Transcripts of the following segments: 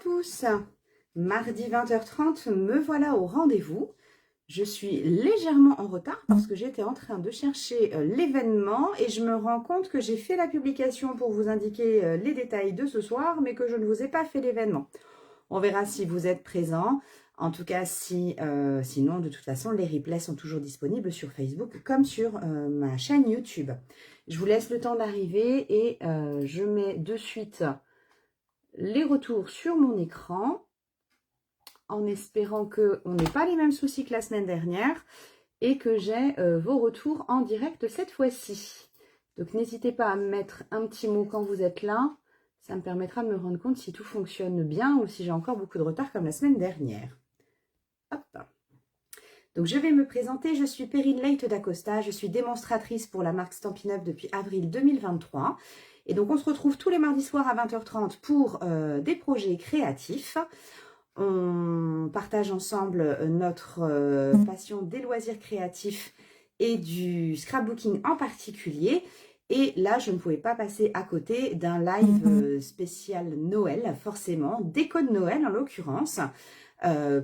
tous, mardi 20h30, me voilà au rendez-vous. Je suis légèrement en retard parce que j'étais en train de chercher l'événement et je me rends compte que j'ai fait la publication pour vous indiquer les détails de ce soir, mais que je ne vous ai pas fait l'événement. On verra si vous êtes présents. En tout cas, sinon, de toute façon, les replays sont toujours disponibles sur Facebook comme sur ma chaîne YouTube. Je vous laisse le temps d'arriver et je mets de suite les retours sur mon écran en espérant qu'on n'ait pas les mêmes soucis que la semaine dernière et que j'ai vos retours en direct cette fois-ci. Donc n'hésitez pas à me mettre un petit mot quand vous êtes là. Ça me permettra de me rendre compte si tout fonctionne bien ou si j'ai encore beaucoup de retard comme la semaine dernière. Hop. Donc je vais me présenter, je suis Perrine Leite d'Acosta, je suis démonstratrice pour la marque Stampin' Up depuis avril 2023. Et donc on se retrouve tous les mardis soirs à 20h30 pour des projets créatifs. On partage ensemble notre passion des loisirs créatifs et du scrapbooking en particulier. Et là, je ne pouvais pas passer à côté d'un live spécial Noël, forcément, déco de Noël en l'occurrence,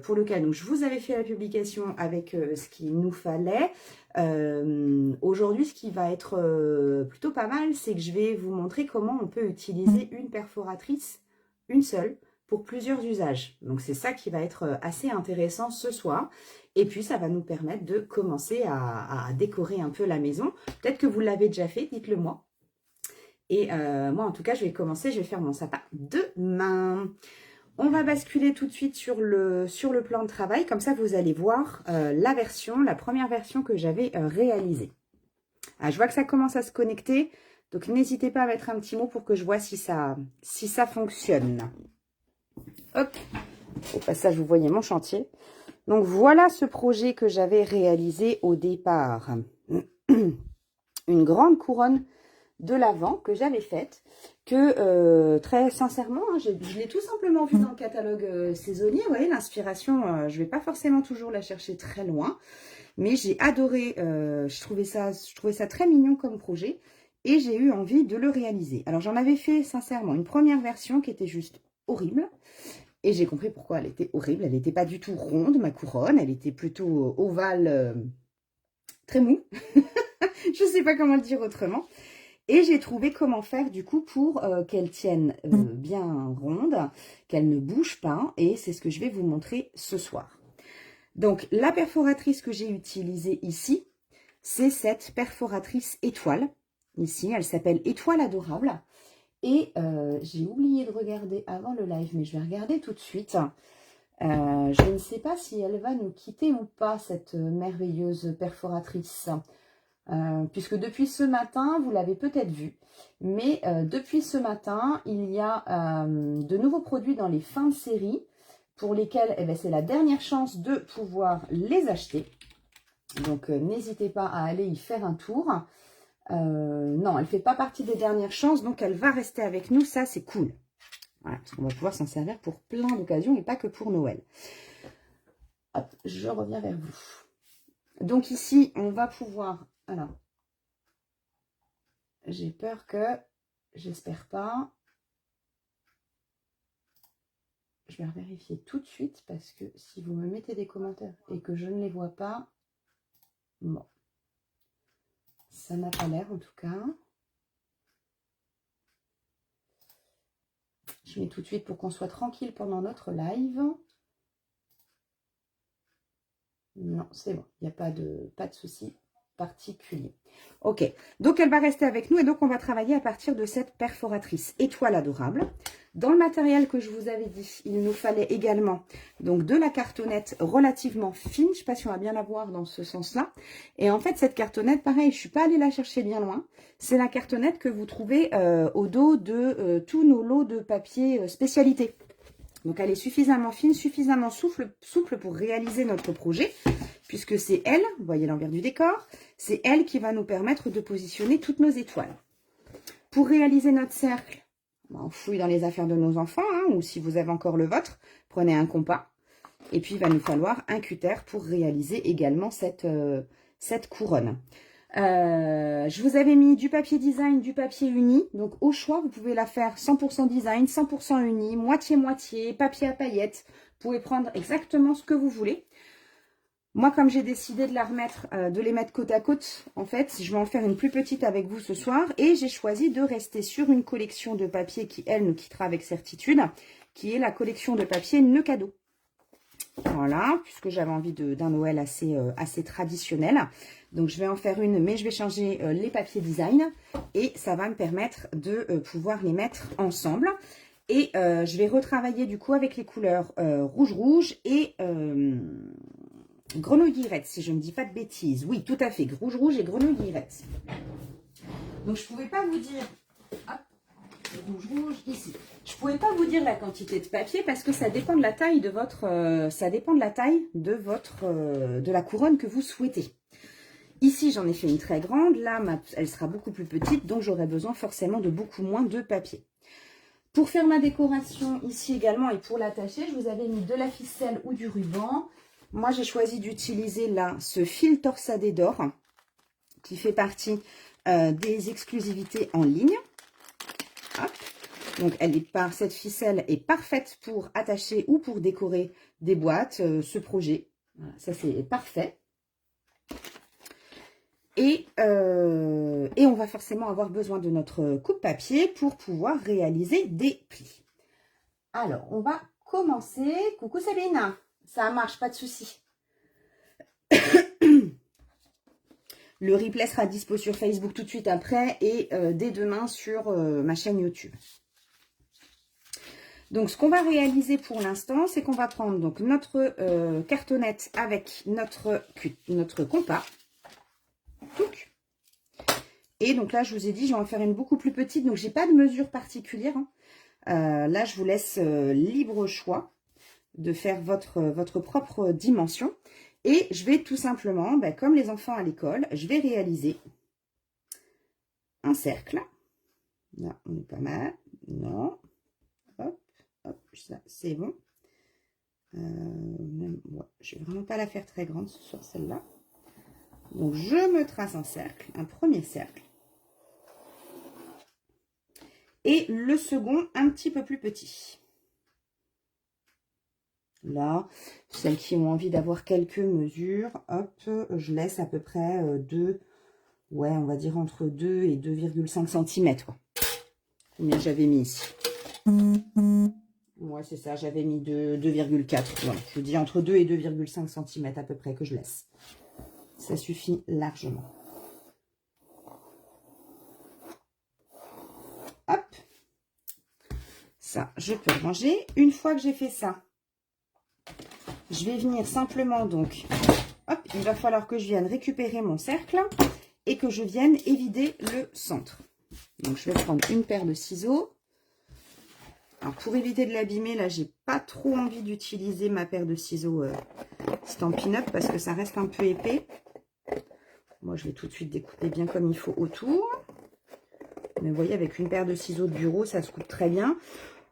pour lequel donc, je vous avais fait la publication avec ce qu'il nous fallait. Aujourd'hui, ce qui va être plutôt pas mal, c'est que je vais vous montrer comment on peut utiliser une perforatrice, une seule, pour plusieurs usages. Donc c'est ça qui va être assez intéressant ce soir. Et puis ça va nous permettre de commencer à décorer un peu la maison. Peut-être que vous l'avez déjà fait, dites-le moi. Et moi en tout cas je vais commencer, je vais faire mon sapin demain. On va basculer tout de suite sur le plan de travail. Comme ça vous allez voir la première version que j'avais réalisée. Ah, je vois que ça commence à se connecter. Donc n'hésitez pas à mettre un petit mot pour que je vois si ça fonctionne. Hop, au passage, vous voyez mon chantier. Donc, voilà ce projet que j'avais réalisé au départ. Une grande couronne de l'Avent que j'avais faite, que très sincèrement, hein, je l'ai tout simplement vu dans le catalogue saisonnier. Vous voyez, l'inspiration, je ne vais pas forcément toujours la chercher très loin. Mais j'ai adoré, je trouvais ça très mignon comme projet. Et j'ai eu envie de le réaliser. Alors, j'en avais fait sincèrement une première version qui était juste horrible. Et j'ai compris pourquoi elle était horrible. Elle n'était pas du tout ronde, ma couronne. Elle était plutôt ovale, très mou. Je ne sais pas comment le dire autrement. Et j'ai trouvé comment faire du coup pour qu'elle tienne bien ronde, qu'elle ne bouge pas. Et c'est ce que je vais vous montrer ce soir. Donc, la perforatrice que j'ai utilisée ici, c'est cette perforatrice étoile. Ici, elle s'appelle Étoile Adorable. Et j'ai oublié de regarder avant le live, mais je vais regarder tout de suite. Je ne sais pas si elle va nous quitter ou pas, cette merveilleuse perforatrice. Puisque depuis ce matin, vous l'avez peut-être vu, mais depuis ce matin, il y a de nouveaux produits dans les fins de série pour lesquels c'est la dernière chance de pouvoir les acheter. Donc n'hésitez pas à aller y faire un tour. Non, elle ne fait pas partie des dernières chances, donc elle va rester avec nous, ça c'est cool. Voilà, parce qu'on va pouvoir s'en servir pour plein d'occasions et pas que pour Noël. Hop, je reviens vers vous. Donc ici, on va pouvoir... Alors, j'ai peur que... J'espère pas. Je vais vérifier tout de suite parce que si vous me mettez des commentaires et que je ne les vois pas... Bon. Ça n'a pas l'air en tout cas. Je mets tout de suite pour qu'on soit tranquille pendant notre live. Non, c'est bon. Il n'y a pas de souci particulier. Ok. Donc, elle va rester avec nous et donc, on va travailler à partir de cette perforatrice Étoile Adorable. Dans le matériel que je vous avais dit, il nous fallait également donc de la cartonnette relativement fine. Je ne sais pas si on va bien la voir dans ce sens-là. Et en fait, cette cartonnette, pareil, je ne suis pas allée la chercher bien loin. C'est la cartonnette que vous trouvez au dos de tous nos lots de papier spécialité. Donc, elle est suffisamment fine, suffisamment souple pour réaliser notre projet, puisque c'est elle, vous voyez l'envers du décor, c'est elle qui va nous permettre de positionner toutes nos étoiles. Pour réaliser notre cercle, on fouille dans les affaires de nos enfants, hein, ou si vous avez encore le vôtre, prenez un compas. Et puis, il va nous falloir un cutter pour réaliser également cette couronne. Je vous avais mis du papier design, du papier uni. Donc au choix, vous pouvez la faire 100% design, 100% uni, moitié-moitié, papier à paillettes. Vous pouvez prendre exactement ce que vous voulez. Moi, comme j'ai décidé de la remettre, de les mettre côte à côte, en fait, je vais en faire une plus petite avec vous ce soir. Et j'ai choisi de rester sur une collection de papier qui, elle, nous quittera avec certitude, qui est la collection de papier nœud cadeau. Voilà, puisque j'avais envie d'un Noël assez traditionnel. Donc, je vais en faire une, mais je vais changer les papiers design. Et ça va me permettre de pouvoir les mettre ensemble. Et je vais retravailler du coup avec les couleurs rouge et grenouille-guillerette, si je ne dis pas de bêtises. Oui, tout à fait, rouge et grenouille-guillerette. Donc, je ne pouvais pas vous dire... Hop, rouge ici. Je ne pouvais pas vous dire la quantité de papier parce que ça dépend de la taille de votre, de la couronne que vous souhaitez. Ici, j'en ai fait une très grande. Là, elle sera beaucoup plus petite, donc j'aurai besoin forcément de beaucoup moins de papier. Pour faire ma décoration ici également et pour l'attacher, je vous avais mis de la ficelle ou du ruban. Moi, j'ai choisi d'utiliser là ce fil torsadé d'or qui fait partie des exclusivités en ligne. Hop. Donc, cette ficelle est parfaite pour attacher ou pour décorer des boîtes, ce projet. Voilà, ça, c'est parfait. Et on va forcément avoir besoin de notre coupe-papier pour pouvoir réaliser des plis. Alors, on va commencer. Coucou Sabine, ça marche, pas de souci. Le replay sera dispo sur Facebook tout de suite après et dès demain sur ma chaîne YouTube. Donc, ce qu'on va réaliser pour l'instant, c'est qu'on va prendre donc notre cartonnette avec notre compas. Et donc là, je vous ai dit, je vais en faire une beaucoup plus petite. Donc, j'ai pas de mesure particulière. Là, je vous laisse libre choix de faire votre propre dimension. Et je vais tout simplement, comme les enfants à l'école, je vais réaliser un cercle. Là, on est pas mal. Non. Hop, hop, ça, c'est bon. Ouais, je vais vraiment pas la faire très grande sur celle-là. Donc, je me trace un cercle, un premier cercle. Et le second, un petit peu plus petit. Là, celles qui ont envie d'avoir quelques mesures, hop, je laisse à peu près 2, ouais, on va dire entre 2 et 2,5 cm. Combien j'avais mis ici? Ouais, c'est ça, j'avais mis 2,4. Voilà, je vous dis entre 2 et 2,5 cm à peu près que je laisse. Ça suffit largement. Hop. Ça, je peux le ranger. Une fois que j'ai fait ça, je vais venir simplement donc, hop, il va falloir que je vienne récupérer mon cercle et que je vienne évider le centre. Donc, je vais prendre une paire de ciseaux. Alors, pour éviter de l'abîmer, là, j'ai pas trop envie d'utiliser ma paire de ciseaux Stampin' Up parce que ça reste un peu épais. Moi, je vais tout de suite découper bien comme il faut autour. Mais vous voyez, avec une paire de ciseaux de bureau, ça se coupe très bien.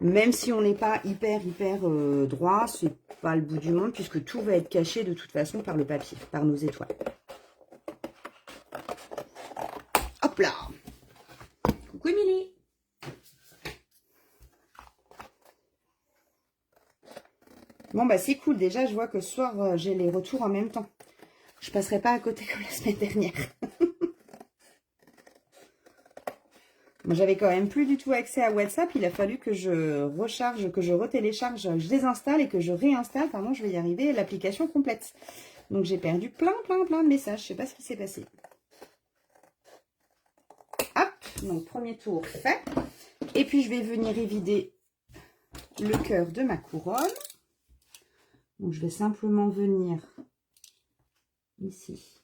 Même si on n'est pas hyper droit, c'est pas le bout du monde puisque tout va être caché de toute façon par le papier, par nos étoiles. Hop là! Coucou Émilie! Bon bah c'est cool, déjà je vois que ce soir j'ai les retours en même temps. Je passerai pas à côté comme la semaine dernière. J'avais quand même plus du tout accès à WhatsApp. Il a fallu que je recharge, que je retélécharge, je désinstalle et que je réinstalle. Pardon, je vais y arriver, l'application complète. Donc j'ai perdu plein de messages. Je sais pas ce qui s'est passé. Hop, donc premier tour fait. Et puis je vais venir évider le cœur de ma couronne. Donc je vais simplement venir ici.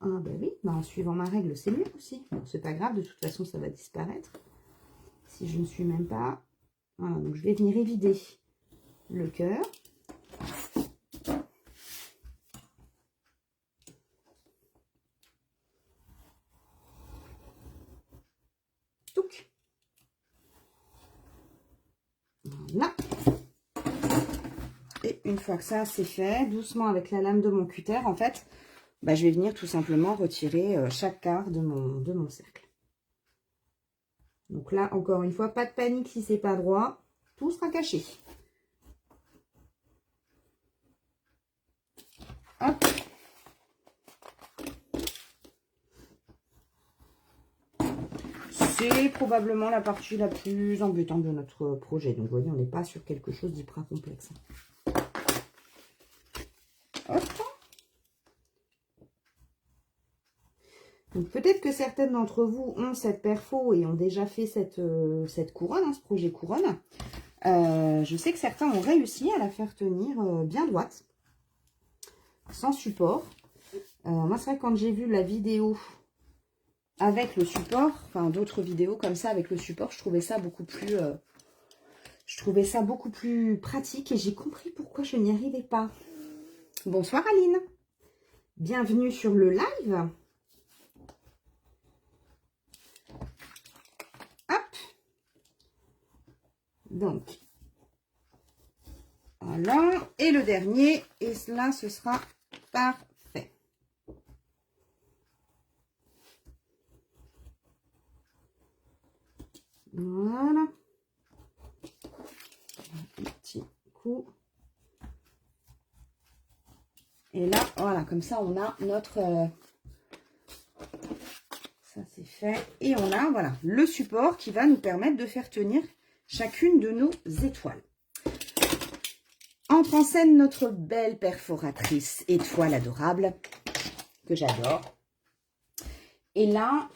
Ah ben oui, en suivant ma règle, c'est mieux aussi. Bon, c'est pas grave, de toute façon, ça va disparaître. Si je ne suis même pas... Voilà, donc je vais venir évider le cœur. Touc. Voilà. Et une fois que ça, c'est fait, doucement avec la lame de mon cutter, en fait, bah, je vais venir tout simplement retirer chaque quart de mon cercle. Donc là, encore une fois, pas de panique si c'est pas droit, tout sera caché. Hop. C'est probablement la partie la plus embêtante de notre projet. Donc, vous voyez, on n'est pas sur quelque chose d'hyper complexe. Hop. Donc, peut-être que certaines d'entre vous ont cette perfo et ont déjà fait cette couronne, hein, ce projet couronne. Je sais que certains ont réussi à la faire tenir bien droite, sans support. Moi, c'est vrai que quand j'ai vu la vidéo avec le support, enfin d'autres vidéos comme ça avec le support, je trouvais ça beaucoup plus pratique et j'ai compris pourquoi je n'y arrivais pas. Bonsoir Aline, bienvenue sur le live. Hop, donc voilà, et le dernier, et là ce sera parfait. Voilà. Un petit coup. Et là, voilà, comme ça, on a notre... ça, c'est fait. Et on a, voilà, le support qui va nous permettre de faire tenir chacune de nos étoiles. Entre en scène notre belle perforatrice étoile adorable, que j'adore. Et là...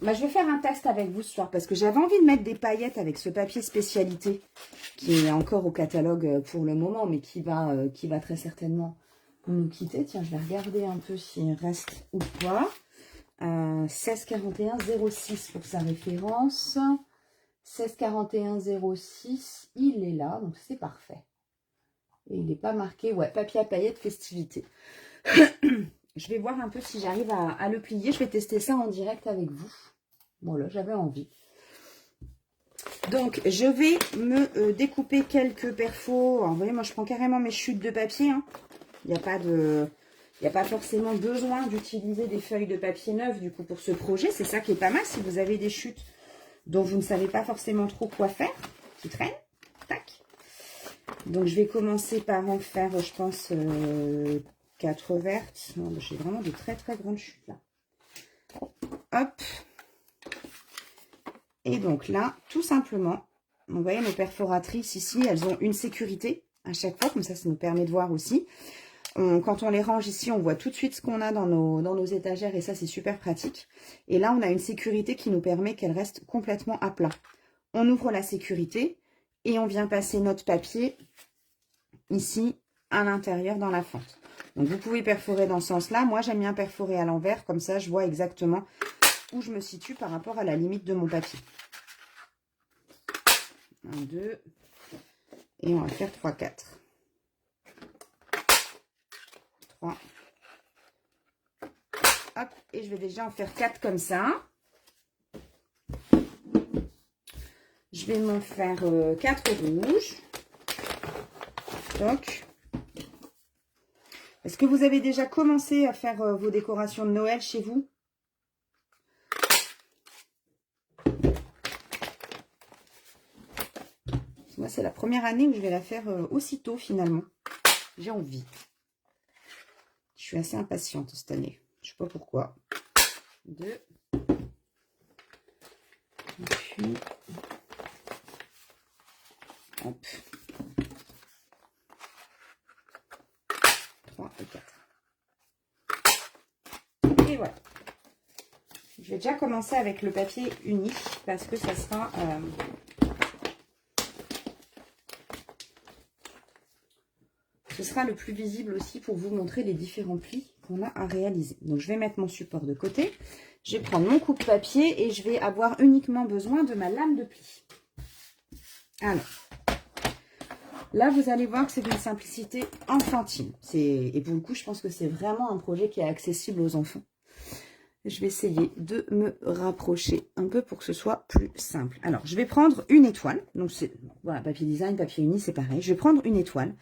bah, je vais faire un test avec vous ce soir parce que j'avais envie de mettre des paillettes avec ce papier spécialité qui est encore au catalogue pour le moment, mais qui va très certainement nous quitter. Tiens, je vais regarder un peu s'il reste ou pas. 1641-06 pour sa référence. 1641-06, il est là, donc c'est parfait. Et il n'est pas marqué, ouais, papier à paillettes festivité. Je vais voir un peu si j'arrive à le plier. Je vais tester ça en direct avec vous. Bon, là, j'avais envie. Donc, je vais me découper quelques perfos. Alors, vous voyez, moi, je prends carrément mes chutes de papier. Hein. Il n'y a pas forcément besoin d'utiliser des feuilles de papier neuves, du coup, pour ce projet. C'est ça qui est pas mal. Si vous avez des chutes dont vous ne savez pas forcément trop quoi faire, qui traînent, tac. Donc, je vais commencer par en faire, je pense, 4 vertes. J'ai vraiment de très, très grandes chutes, là. Hop. Et donc là, tout simplement, vous voyez nos perforatrices ici, elles ont une sécurité à chaque fois, comme ça nous permet de voir aussi. Quand on les range ici, on voit tout de suite ce qu'on a dans nos étagères et ça c'est super pratique. Et là, on a une sécurité qui nous permet qu'elle reste complètement à plat. On ouvre la sécurité et on vient passer notre papier ici à l'intérieur dans la fente. Donc vous pouvez perforer dans ce sens-là. Moi, j'aime bien perforer à l'envers, comme ça je vois exactement où je me situe par rapport à la limite de mon papier. 1, 2, et on va faire 3, 4. 3. Hop, et je vais déjà en faire 4 comme ça. Je vais m'en faire 4 rouges. Toc. Est-ce que vous avez déjà commencé à faire vos décorations de Noël chez vous ? Moi, c'est la première année où je vais la faire aussitôt, finalement. J'ai envie. Je suis assez impatiente cette année. Je ne sais pas pourquoi. 2. Et puis... hop. 3 et 4. Et voilà. Je vais déjà commencer avec le papier uni parce que ça sera... ce sera le plus visible aussi pour vous montrer les différents plis qu'on a à réaliser. Donc, je vais mettre mon support de côté. Je vais prendre mon coupe-papier et je vais avoir uniquement besoin de ma lame de pli. Alors, là, vous allez voir que c'est d'une simplicité enfantine. Et pour le coup, je pense que c'est vraiment un projet qui est accessible aux enfants. Je vais essayer de me rapprocher un peu pour que ce soit plus simple. Alors, je vais prendre une étoile. Donc, c'est voilà, papier design, papier uni, c'est pareil. Je vais prendre une étoile.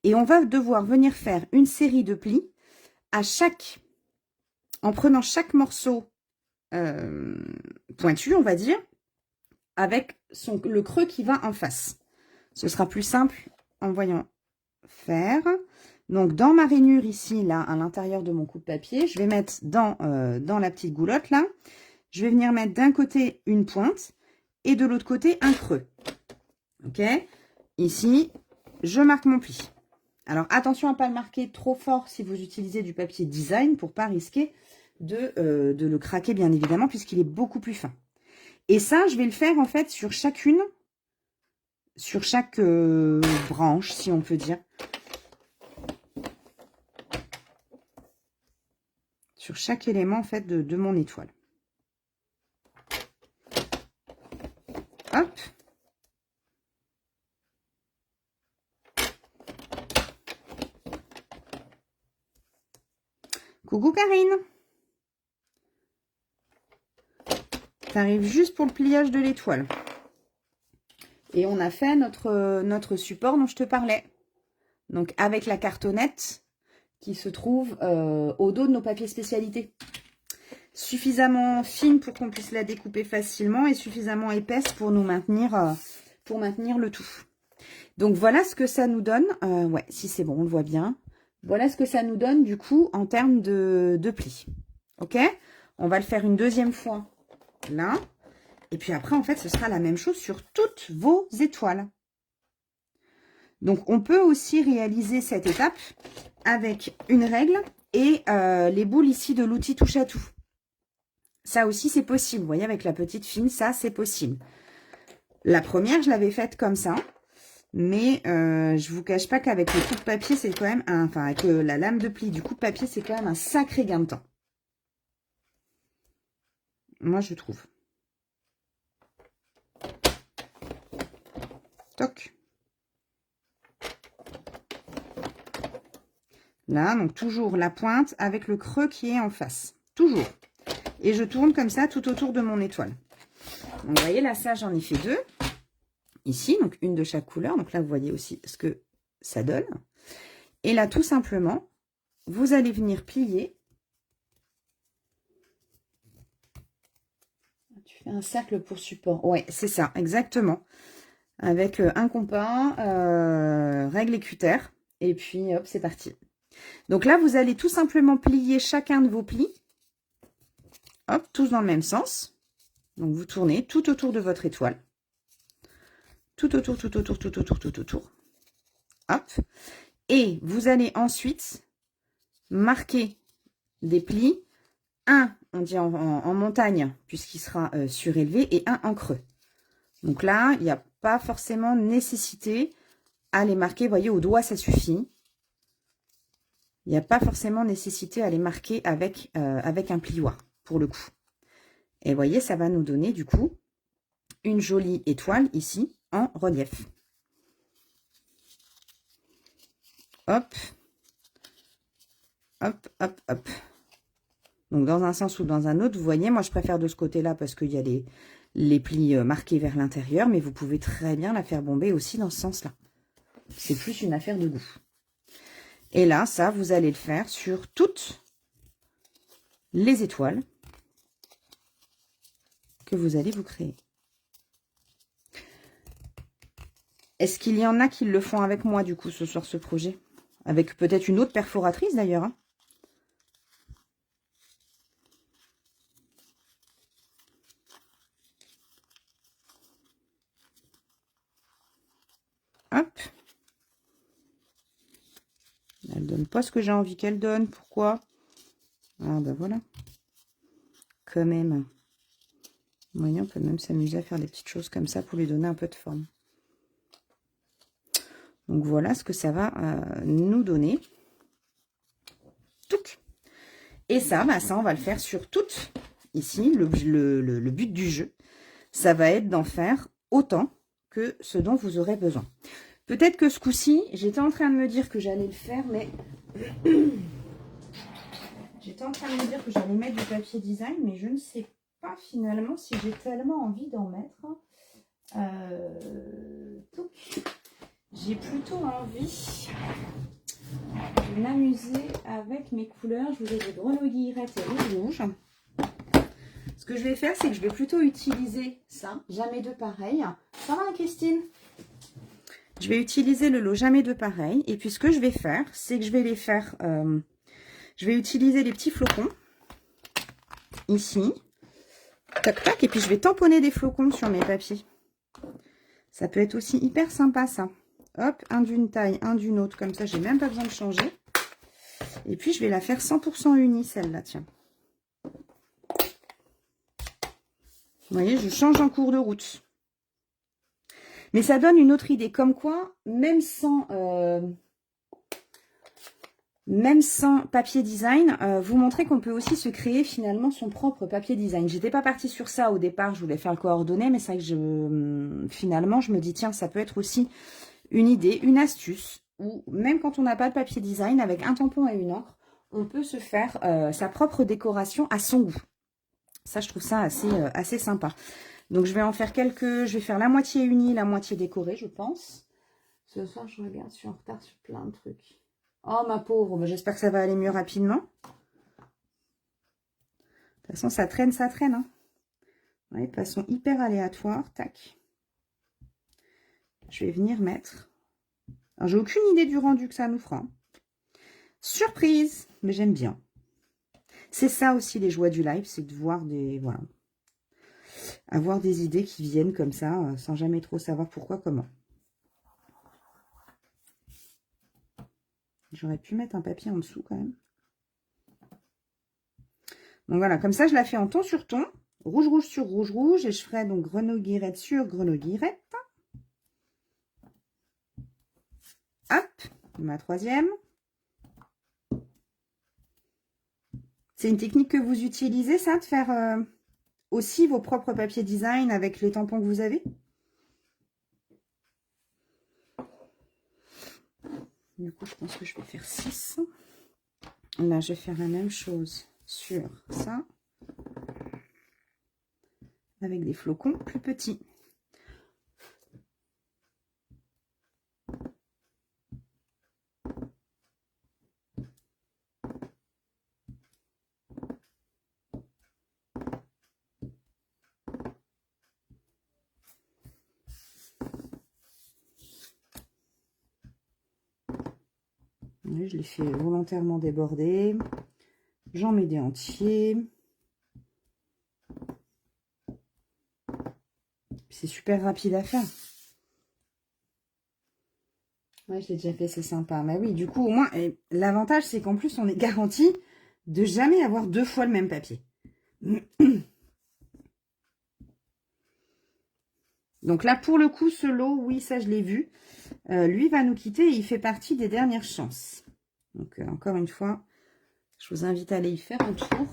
Et on va devoir venir faire une série de plis en prenant chaque morceau pointu, on va dire, avec le creux qui va en face. Ce sera plus simple en voyant faire. Donc, dans ma rainure ici, là, à l'intérieur de mon coupe-papier, je vais mettre dans la petite goulotte, là, je vais venir mettre d'un côté une pointe et de l'autre côté un creux. Ok? Ici, je marque mon pli. Alors, attention à ne pas le marquer trop fort si vous utilisez du papier design pour ne pas risquer de le craquer, bien évidemment, puisqu'il est beaucoup plus fin. Et ça, je vais le faire, en fait, sur chaque branche, si on peut dire. Sur chaque élément, en fait, de mon étoile. Hop. Coucou Karine. Tu arrives juste pour le pliage de l'étoile. Et on a fait notre support dont je te parlais. Donc avec la cartonnette qui se trouve au dos de nos papiers spécialités. Suffisamment fine pour qu'on puisse la découper facilement et suffisamment épaisse pour nous maintenir, le tout. Donc voilà ce que ça nous donne. Ouais, si c'est bon, on le voit bien. Voilà ce que ça nous donne du coup en termes de plis. Ok? On va le faire une deuxième fois là. Et puis après, en fait, ce sera la même chose sur toutes vos étoiles. Donc, on peut aussi réaliser cette étape avec une règle et les boules ici de l'outil touche à tout. Ça aussi, c'est possible. Vous voyez, avec la petite fine, ça, c'est possible. La première, je l'avais faite comme ça. Mais je vous cache pas qu'avec le coupe-papier, c'est quand même enfin, avec la lame de pli du coupe-papier, c'est quand même un sacré gain de temps. Moi, je trouve. Toc. Là, donc toujours la pointe avec le creux qui est en face. Toujours. Et je tourne comme ça tout autour de mon étoile. Donc, vous voyez, là, ça, j'en ai fait 2. Ici, donc une de chaque couleur. Donc là, vous voyez aussi ce que ça donne. Et là, tout simplement, vous allez venir plier. Tu fais un cercle pour support. Ouais, c'est ça, exactement. Avec un compas, règle et cutter. Et puis, hop, c'est parti. Donc là, vous allez tout simplement plier chacun de vos plis. Hop, tous dans le même sens. Donc, vous tournez tout autour de votre étoile. Tout autour, tout autour, tout autour, tout autour. Hop. Et vous allez ensuite marquer des plis. Un, on dit en montagne, puisqu'il sera surélevé, et un en creux. Donc là, il n'y a pas forcément nécessité à les marquer. Vous voyez, au doigt, ça suffit. Il n'y a pas forcément nécessité à les marquer avec un plioir, pour le coup. Et vous voyez, ça va nous donner, du coup, une jolie étoile ici, en relief. Hop. Hop, hop, hop. Donc, dans un sens ou dans un autre, vous voyez, moi, je préfère de ce côté-là parce qu'il y a les plis marqués vers l'intérieur, mais vous pouvez très bien la faire bomber aussi dans ce sens-là. C'est plus une affaire de goût. Et là, ça, vous allez le faire sur toutes les étoiles que vous allez vous créer. Est-ce qu'il y en a qui le font avec moi, du coup, ce soir, ce projet? Avec peut-être une autre perforatrice, d'ailleurs, hein. Hop. Elle donne pas ce que j'ai envie qu'elle donne. Pourquoi? Ah, ben voilà. Quand même. Vous voyez, on peut même s'amuser à faire des petites choses comme ça pour lui donner un peu de forme. Donc, voilà ce que ça va nous donner. Touc. Et ça, bah, ça, on va le faire sur toutes. Ici, le but du jeu, ça va être d'en faire autant que ce dont vous aurez besoin. Peut-être que ce coup-ci, j'étais en train de me dire que j'allais le faire, mais... j'étais en train de me dire que j'allais mettre du papier design, mais je ne sais pas finalement si j'ai tellement envie d'en mettre. J'ai plutôt envie Je vais m'amuser avec mes couleurs. Je vous ai des grenouilles guillerettes et rouge. Ce que je vais faire, c'est que je vais plutôt utiliser ça. Jamais deux pareils. Ça va, Christine? Je vais utiliser le lot jamais deux pareils. Et puis, ce que je vais faire, c'est que je vais les faire... je vais utiliser les petits flocons. Ici. Tac, tac. Et puis, je vais tamponner des flocons sur mes papiers. Ça peut être aussi hyper sympa, ça. Hop, un d'une taille, un d'une autre. Comme ça, j'ai même pas besoin de changer. Et puis, je vais la faire 100% unie, celle-là, tiens. Vous voyez, je change en cours de route. Mais ça donne une autre idée. Comme quoi, même sans papier design, vous montrez qu'on peut aussi se créer finalement son propre papier design. J'étais pas partie sur ça au départ, je voulais faire le coordonné, mais c'est vrai que finalement, je me dis, tiens, ça peut être aussi une idée, une astuce, ou même quand on n'a pas de papier design, avec un tampon et une encre, on peut se faire sa propre décoration à son goût. Ça, je trouve ça assez sympa. Donc, je vais en faire quelques... Je vais faire la moitié unie, la moitié décorée, je pense. Ce soir, je regarde, je suis en retard sur plein de trucs. Oh, ma pauvre, j'espère que ça va aller mieux rapidement. De toute façon, ça traîne, ça traîne. Hein. Ouais, de façon hyper aléatoire. Tac. Je vais venir mettre... Alors, j'ai aucune idée du rendu que ça nous fera. Surprise, mais j'aime bien. C'est ça aussi les joies du live, c'est de voir des... Voilà. Avoir des idées qui viennent comme ça, sans jamais trop savoir pourquoi, comment. J'aurais pu mettre un papier en dessous quand même. Donc voilà, comme ça, je la fais en ton sur ton. Rouge, rouge sur rouge, rouge. Et je ferai donc grenouille guillerette sur grenouille guillerette. Hop, ma troisième. C'est une technique que vous utilisez, ça, de faire aussi vos propres papiers design avec les tampons que vous avez? Du coup, je pense que je vais faire 6. Là, je vais faire la même chose sur ça. Avec des flocons plus petits. Oui, je l'ai fait volontairement déborder. J'en mets des entiers. C'est super rapide à faire. Ouais, je l'ai déjà fait, c'est sympa. Mais oui, du coup, au moins, l'avantage, c'est qu'en plus, on est garanti de jamais avoir 2 fois le même papier. Donc là, pour le coup, ce lot, oui, ça, je l'ai vu. Lui va nous quitter et il fait partie des dernières chances. Donc, encore une fois, je vous invite à aller y faire un tour.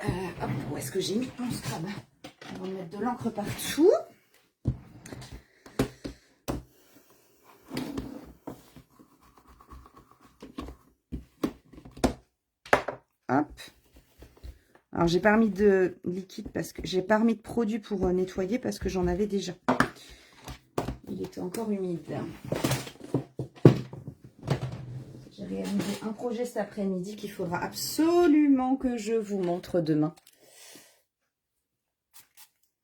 Hop, où est-ce que j'ai mis mon scrub? On va mettre de l'encre partout. Hop. Alors, j'ai pas remis de liquide parce que j'ai pas remis de produit pour nettoyer parce que j'en avais déjà. Il était encore humide. J'ai réalisé un projet cet après-midi qu'il faudra absolument que je vous montre demain.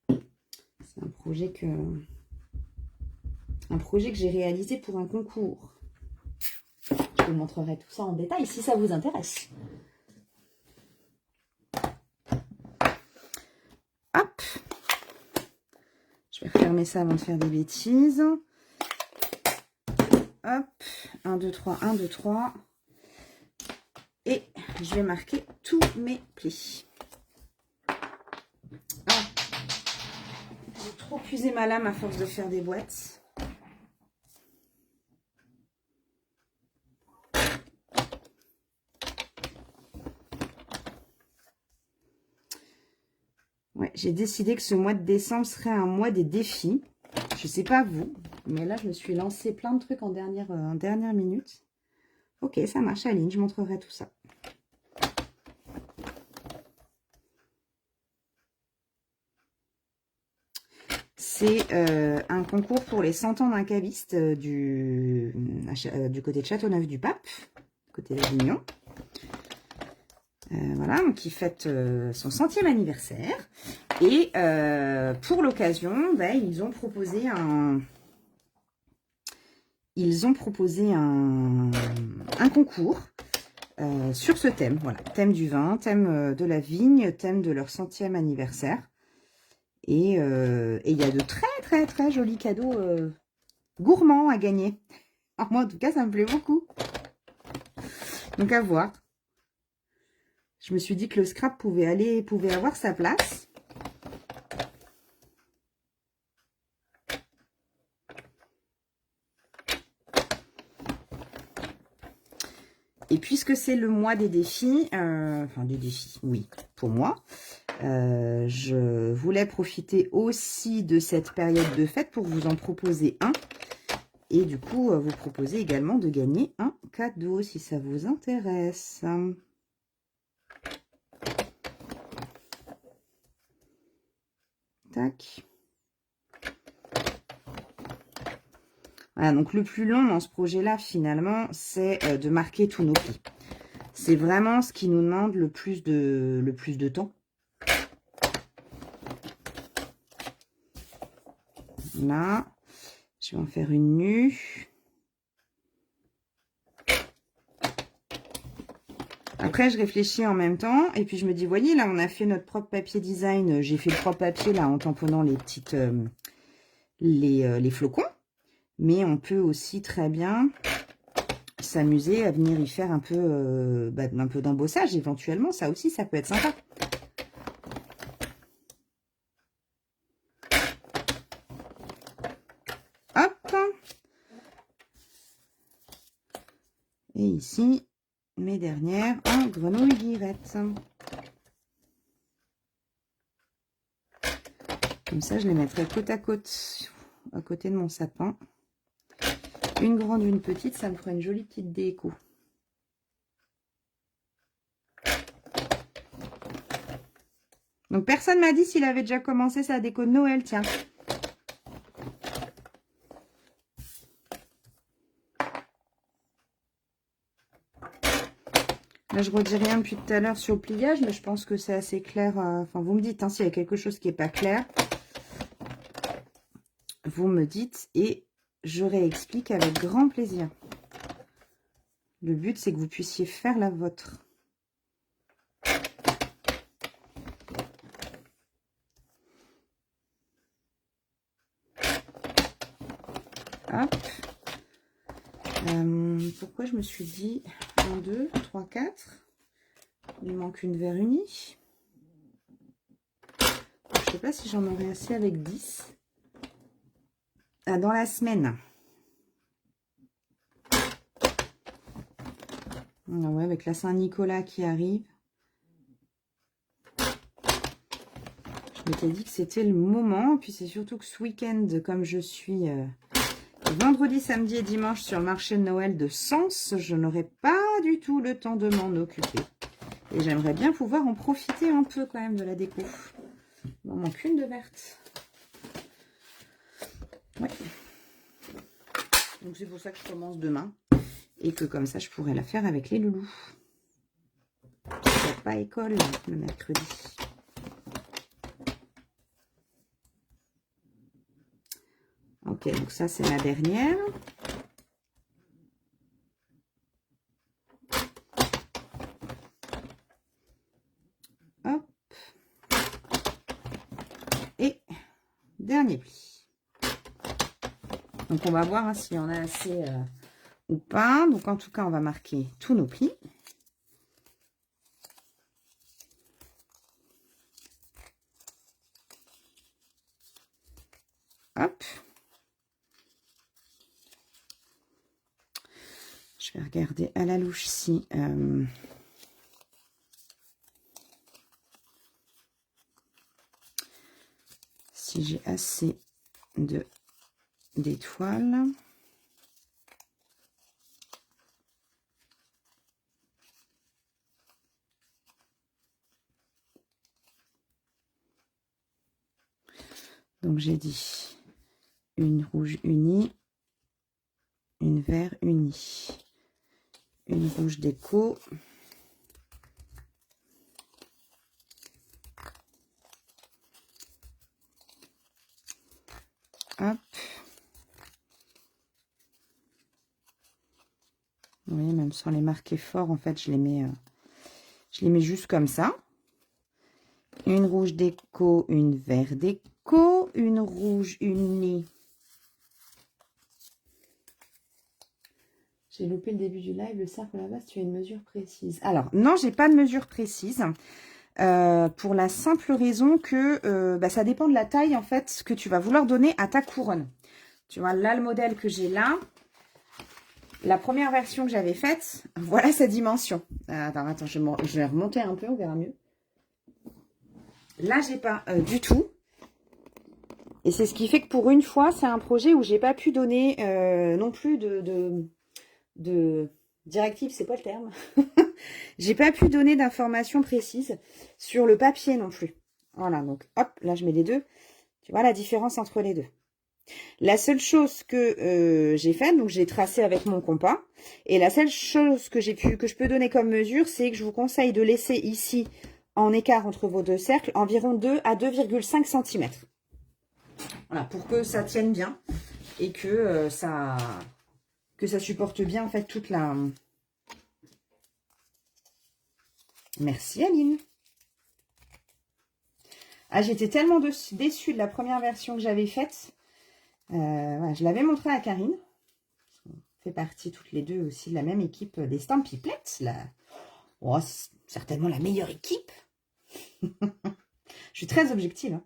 C'est un projet que j'ai réalisé pour un concours. Je vous montrerai tout ça en détail si ça vous intéresse. Hop. Je vais refermer ça avant de faire des bêtises. Hop. 1, 2, 3, 1, 2, 3. Et je vais marquer tous mes plis. Ah. J'ai trop usé ma lame à force de faire des boîtes. Ouais, j'ai décidé que ce mois de décembre serait un mois des défis. Je sais pas vous, mais là, je me suis lancé plein de trucs en dernière minute. Ok, ça marche, Aline, je montrerai tout ça. C'est un concours pour les 100 ans d'un caviste du côté de Châteauneuf-du-Pape, côté d'Avignon. Voilà, donc qui fête son 100e anniversaire. Et pour l'occasion, ben, ils ont proposé un concours sur ce thème. Voilà, thème du vin, thème de la vigne, thème de leur 100e anniversaire. Et il y a de très jolis cadeaux gourmands à gagner. Alors moi, en tout cas, ça me plaît beaucoup. Donc, à voir. Je me suis dit que le scrap pouvait avoir sa place. Et puisque c'est le mois des défis, enfin des défis, oui, pour moi, je voulais profiter aussi de cette période de fête pour vous en proposer un. Et du coup, vous proposer également de gagner un cadeau si ça vous intéresse. Tac. Voilà, donc le plus long dans ce projet-là, finalement, c'est de marquer tous nos plis. C'est vraiment ce qui nous demande le plus de temps. Là, je vais en faire une nue. Après, je réfléchis en même temps. Et puis, je me dis, voyez, là, on a fait notre propre papier design. J'ai fait le propre papier, là, en tamponnant les petites... les flocons. Mais on peut aussi très bien s'amuser à venir y faire un peu d'embossage, éventuellement. Ça aussi, ça peut être sympa. Hop. Et ici, mes dernières en grenouille guillerette. Comme ça, je les mettrai côte à côte, à côté de mon sapin. Une grande, une petite, ça me fera une jolie petite déco. Donc, personne m'a dit s'il avait déjà commencé sa déco de Noël, tiens. Là, je redis rien depuis tout à l'heure sur le pliage, mais je pense que c'est assez clair. Enfin, vous me dites, hein, s'il y a quelque chose qui n'est pas clair. Vous me dites et je réexplique avec grand plaisir. Le but, c'est que vous puissiez faire la vôtre. Hop. Pourquoi je me suis dit 1, 2, 3, 4. Il manque une verre unie. Je ne sais pas si j'en aurai assez avec 10. Ah, dans la semaine. Ah ouais, avec la Saint-Nicolas qui arrive. Je m'étais dit que c'était le moment. Puis c'est surtout que ce week-end, comme je suis vendredi, samedi et dimanche sur le marché de Noël de Sens, je n'aurai pas du tout le temps de m'en occuper. Et j'aimerais bien pouvoir en profiter un peu quand même de la déco. Il m'en manque une de verte. Ouais. Donc c'est pour ça que je commence demain. Et que comme ça, je pourrais la faire avec les loulous. Il n'y a pas école le mercredi. Ok, donc ça, c'est la dernière. Hop. Et dernier pli. Donc, on va voir hein, s'il y en a assez ou pas. Donc, en tout cas, on va marquer tous nos plis. Hop. Je vais regarder à la louche si... si j'ai assez d'étoiles. Donc j'ai dit une rouge unie, une vert unie, une rouge déco, hop. Vous voyez, même sans les marquer fort, en fait, je les mets juste comme ça. Une rouge déco, une vert déco, une rouge unie. J'ai loupé le début du live, le cercle à la base, tu as une mesure précise. Alors, non, j'ai pas de mesure précise. Pour la simple raison que ça dépend de la taille, en fait, que tu vas vouloir donner à ta couronne. Tu vois, là, le modèle que j'ai là, la première version que j'avais faite, voilà sa dimension. Attends, je vais remonter un peu, on verra mieux. Là, j'ai pas du tout. Et c'est ce qui fait que pour une fois, c'est un projet où j'ai pas pu donner non plus de directive, c'est pas le terme. J'ai pas pu donner d'informations précises sur le papier non plus. Voilà, donc hop, là je mets les deux. Tu vois la différence entre les deux. La seule chose que j'ai faite, donc j'ai tracé avec mon compas. Et la seule chose que je peux donner comme mesure, c'est que je vous conseille de laisser ici, en écart entre vos deux cercles, environ 2 à 2,5 cm. Voilà, pour que ça tienne bien et que ça supporte bien en fait toute la... Merci Aline. Ah, j'étais tellement déçue de la première version que j'avais faite. Ouais, je l'avais montré à Karine. On fait partie toutes les deux aussi de la même équipe des Stampiplettes. Oh, certainement la meilleure équipe. Je suis très objective.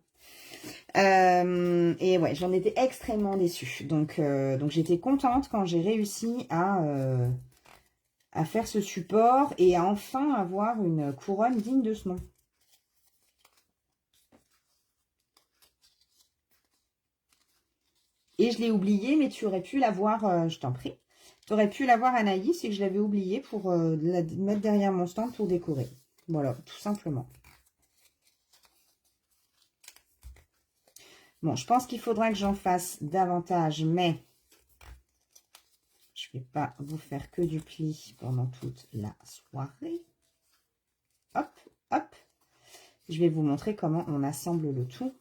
Hein. Et ouais, j'en étais extrêmement déçue. Donc j'étais contente quand j'ai réussi à faire ce support et à enfin avoir une couronne digne de ce nom. Et je l'ai oublié, mais tu aurais pu l'avoir, je t'en prie. Tu aurais pu l'avoir Anaïs et que je l'avais oublié pour la mettre derrière mon stand pour décorer. Voilà, tout simplement. Bon, je pense qu'il faudra que j'en fasse davantage, mais je ne vais pas vous faire que du pli pendant toute la soirée. Hop, hop. Je vais vous montrer comment on assemble le tout.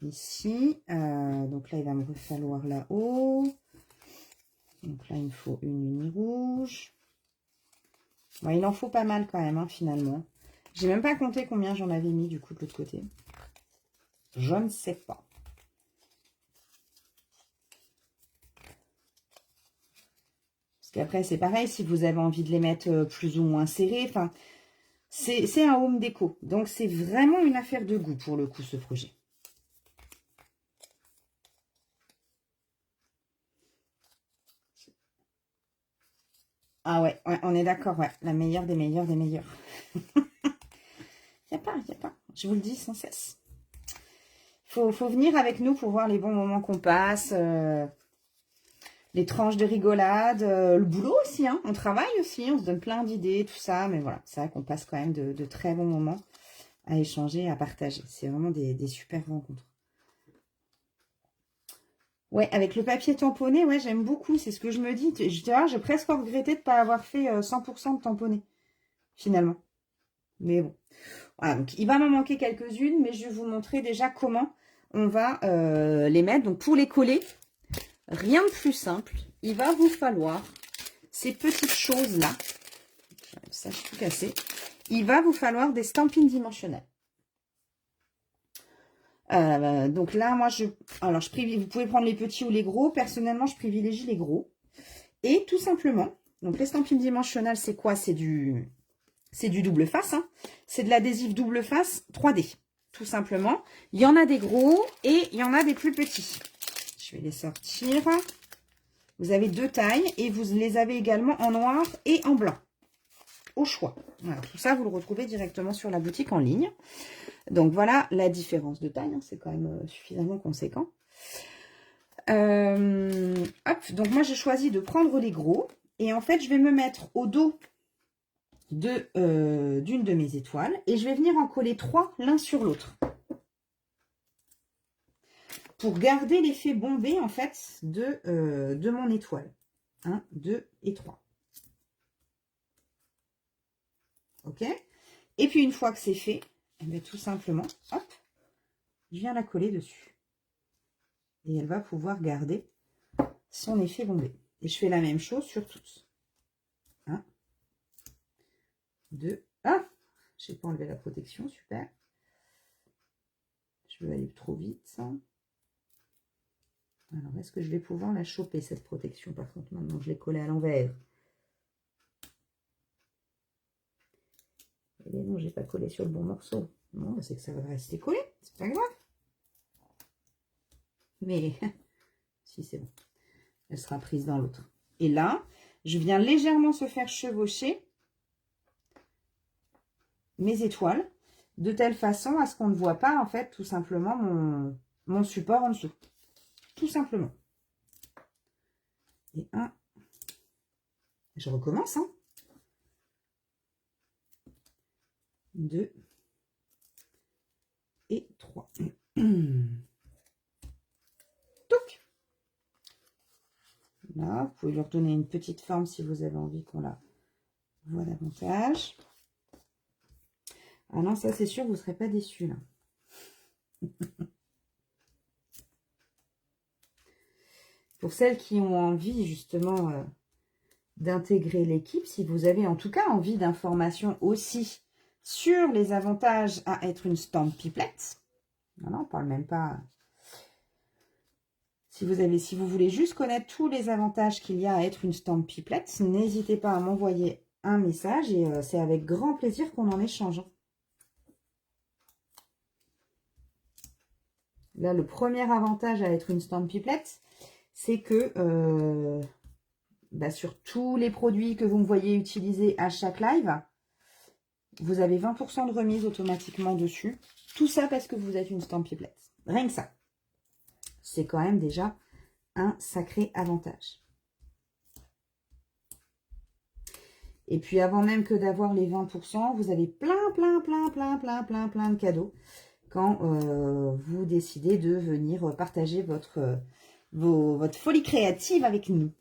Ici, donc là, il va me falloir là-haut. Donc là, il me faut une unie rouge. Bon, il en faut pas mal quand même, hein, finalement. J'ai même pas compté combien j'en avais mis du coup de l'autre côté. Je ne sais pas. Parce qu'après, c'est pareil, si vous avez envie de les mettre plus ou moins serrés. Enfin, c'est un home déco. Donc, c'est vraiment une affaire de goût pour le coup, ce projet. Ah ouais, on est d'accord, ouais. La meilleure des meilleures des meilleures. Il n'y a pas. Je vous le dis sans cesse. Faut venir avec nous pour voir les bons moments qu'on passe. Les tranches de rigolade. Le boulot aussi, hein. On travaille aussi, on se donne plein d'idées, tout ça. Mais voilà, c'est vrai qu'on passe quand même de très bons moments à échanger, à partager. C'est vraiment des super rencontres. Ouais, avec le papier tamponné, ouais, j'aime beaucoup. C'est ce que je me dis. J'ai presque regretté de ne pas avoir fait 100% de tamponné, finalement. Mais bon. Voilà, donc il va m'en manquer quelques-unes, mais je vais vous montrer déjà comment on va les mettre. Donc pour les coller, rien de plus simple. Il va vous falloir ces petites choses-là. Ça, je suis tout cassé. Il va vous falloir des stampines dimensionnelles. Donc là, moi, vous pouvez prendre les petits ou les gros. Personnellement, je privilégie les gros. Et tout simplement, donc les stampines dimensionnelles, c'est quoi? C'est du double face. Hein. C'est de l'adhésif double face 3D, tout simplement. Il y en a des gros et il y en a des plus petits. Je vais les sortir. Vous avez deux tailles et vous les avez également en noir et en blanc, au choix. Voilà, tout ça, vous le retrouvez directement sur la boutique en ligne. Donc, voilà la différence de taille. Hein, c'est quand même suffisamment conséquent. Hop, donc moi, j'ai choisi de prendre les gros. Et en fait, je vais me mettre au dos d'une de mes étoiles. Et je vais venir en coller 3 l'un sur l'autre. pour garder l'effet bombé, en fait, de mon étoile. 1, 2 et 3. OK? Et puis, une fois que c'est fait, eh bien, tout simplement, hop, je viens la coller dessus. Et elle va pouvoir garder son effet bombé. Et je fais la même chose sur toutes. 1, 2, ah, je n'ai pas enlevé la protection, super. Je veux aller trop vite. Alors, est-ce que je vais pouvoir la choper, cette protection, par contre, maintenant que je l'ai collée à l'envers? Eh bien non, je n'ai pas collé sur le bon morceau. Non, c'est que ça va rester collé, c'est pas grave. Mais, si c'est bon, elle sera prise dans l'autre. Et là, je viens légèrement se faire chevaucher mes étoiles, de telle façon à ce qu'on ne voit pas, en fait, tout simplement, mon support en dessous. Tout simplement. Et 1, je recommence, 2 et 3. Touc. Là, vous pouvez lui redonner une petite forme si vous avez envie qu'on la voit davantage. Ah non, ça c'est sûr, vous ne serez pas déçus là. Pour celles qui ont envie justement d'intégrer l'équipe, si vous avez en tout cas envie d'informations aussi sur les avantages à être une stamp pipelette. Non, on ne parle même pas. Si vous voulez juste connaître tous les avantages qu'il y a à être une stamp pipelette, n'hésitez pas à m'envoyer un message et c'est avec grand plaisir qu'on en échange. Là, le premier avantage à être une stamp pipelette, c'est que sur tous les produits que vous me voyez utiliser à chaque live, vous avez 20% de remise automatiquement dessus. Tout ça parce que vous êtes une stamp pipelette. Rien que ça. C'est quand même déjà un sacré avantage. Et puis avant même que d'avoir les 20%, vous avez plein de cadeaux quand vous décidez de venir partager votre folie créative avec nous.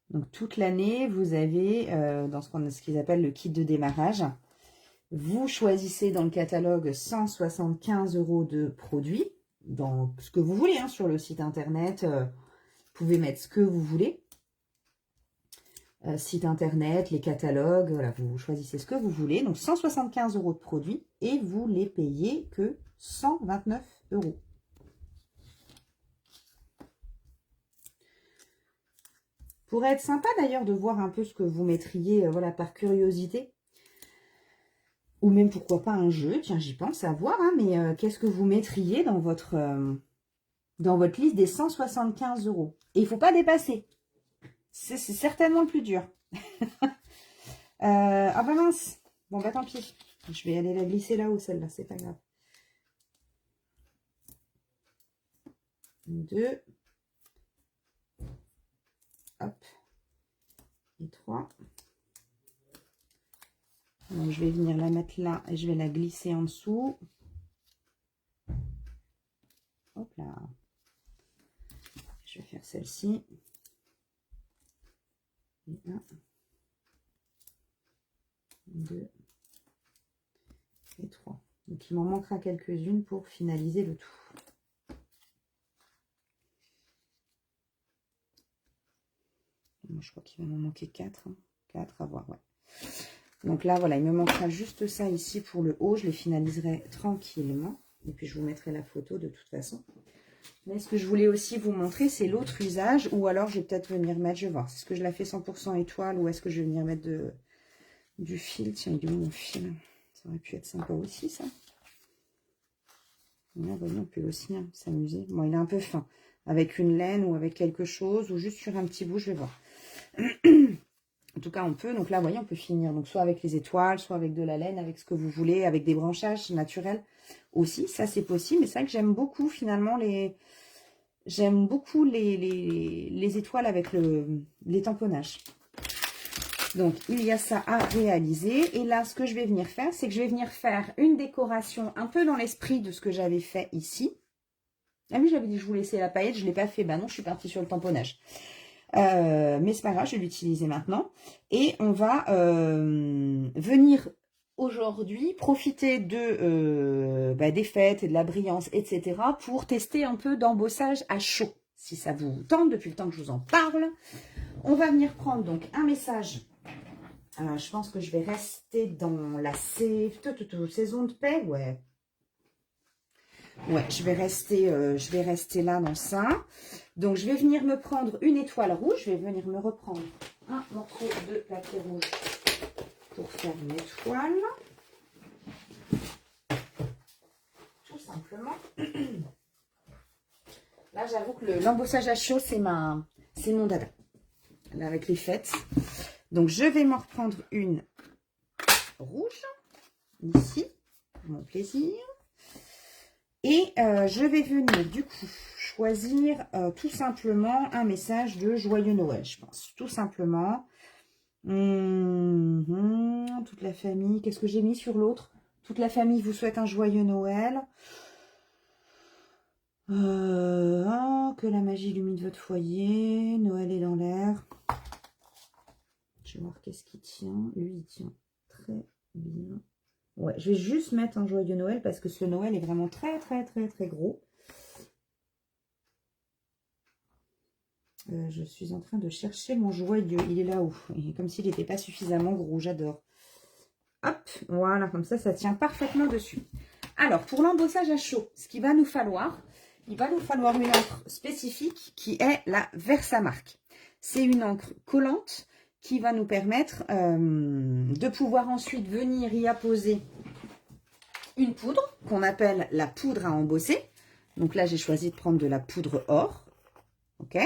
Donc toute l'année, vous avez dans ce qu'ils appellent le kit de démarrage, vous choisissez dans le catalogue 175 € de produits, dans ce que vous voulez, sur le site internet, vous pouvez mettre ce que vous voulez. Site internet, les catalogues, voilà, vous choisissez ce que vous voulez. Donc 175 € de produits et vous les payez que 129 €. Pourrait être sympa d'ailleurs de voir un peu ce que vous mettriez voilà, par curiosité. Ou même pourquoi pas un jeu, tiens j'y pense à voir, mais qu'est-ce que vous mettriez dans votre liste des 175 €. Et il ne faut pas dépasser. C'est certainement le plus dur. Ah bah mince. Bon bah tant pis. Je vais aller la glisser là-haut celle-là, c'est pas grave. 2. Hop. Et 3. Donc je vais venir la mettre là et je vais la glisser en dessous. Hop là. Je vais faire celle-ci. Et 1, 2 et 3. Donc il m'en manquera quelques-unes pour finaliser le tout. Moi, je crois qu'il va m'en manquer 4. 4 à voir, ouais. Donc là, voilà, il me manquera juste ça ici pour le haut. Je les finaliserai tranquillement. Et puis, je vous mettrai la photo de toute façon. Mais ce que je voulais aussi vous montrer, c'est l'autre usage. Ou alors, je vais peut-être venir mettre, je vais voir. Est-ce que je la fais 100% étoile ou est-ce que je vais venir mettre du fil? Tiens, il est où mon fil? Ça aurait pu être sympa aussi, ça. Là, on peut aussi s'amuser. Bon, il est un peu fin. Avec une laine ou avec quelque chose. Ou juste sur un petit bout, je vais voir. En tout cas, on peut. Donc là, vous voyez, on peut finir. Donc, soit avec les étoiles, soit avec de la laine, avec ce que vous voulez, avec des branchages naturels aussi. Ça, c'est possible. Mais c'est vrai que j'aime beaucoup, finalement, j'aime beaucoup les étoiles avec les tamponnages. Donc, il y a ça à réaliser. Et là, ce que je vais venir faire, c'est que je vais venir faire une décoration un peu dans l'esprit de ce que j'avais fait ici. Ah oui, j'avais dit que je vous laissais la paillette, je ne l'ai pas fait. Bah non, je suis partie sur le tamponnage. Mais c'est pas grave, je vais l'utiliser maintenant. Et on va venir aujourd'hui profiter des fêtes et de la brillance, etc. pour tester un peu d'embossage à chaud. Si ça vous tente, depuis le temps que je vous en parle. On va venir prendre donc un message. Je pense que je vais rester dans la saison de paix, ouais. Ouais, je vais rester là dans ça. Donc, je vais venir me prendre une étoile rouge. Je vais venir me reprendre un morceau de papier rouge pour faire une étoile. Tout simplement. Là, j'avoue que l'embossage à chaud, c'est mon dada. Là, avec les fêtes. Donc, je vais m'en reprendre une rouge. Ici, pour mon plaisir. Et je vais venir du coup choisir tout simplement un message de Joyeux Noël, je pense. Tout simplement. Toute la famille. Qu'est-ce que j'ai mis sur l'autre? Toute la famille vous souhaite un joyeux Noël. Que la magie illumine votre foyer. Noël est dans l'air. Je vais voir qu'est-ce qui tient. Lui, il tient très bien. Ouais, je vais juste mettre un joyeux Noël parce que ce Noël est vraiment très, très, très, très gros. Je suis en train de chercher mon joyeux. Il est là-haut. Comme s'il n'était pas suffisamment gros. J'adore. Hop, voilà, comme ça tient parfaitement dessus. Alors, pour l'embossage à chaud, ce qu'il va nous falloir, il va nous falloir une encre spécifique qui est la Versamark. C'est une encre collante qui va nous permettre de pouvoir ensuite venir y apposer une poudre qu'on appelle la poudre à embosser. Donc là, j'ai choisi de prendre de la poudre or. Ok.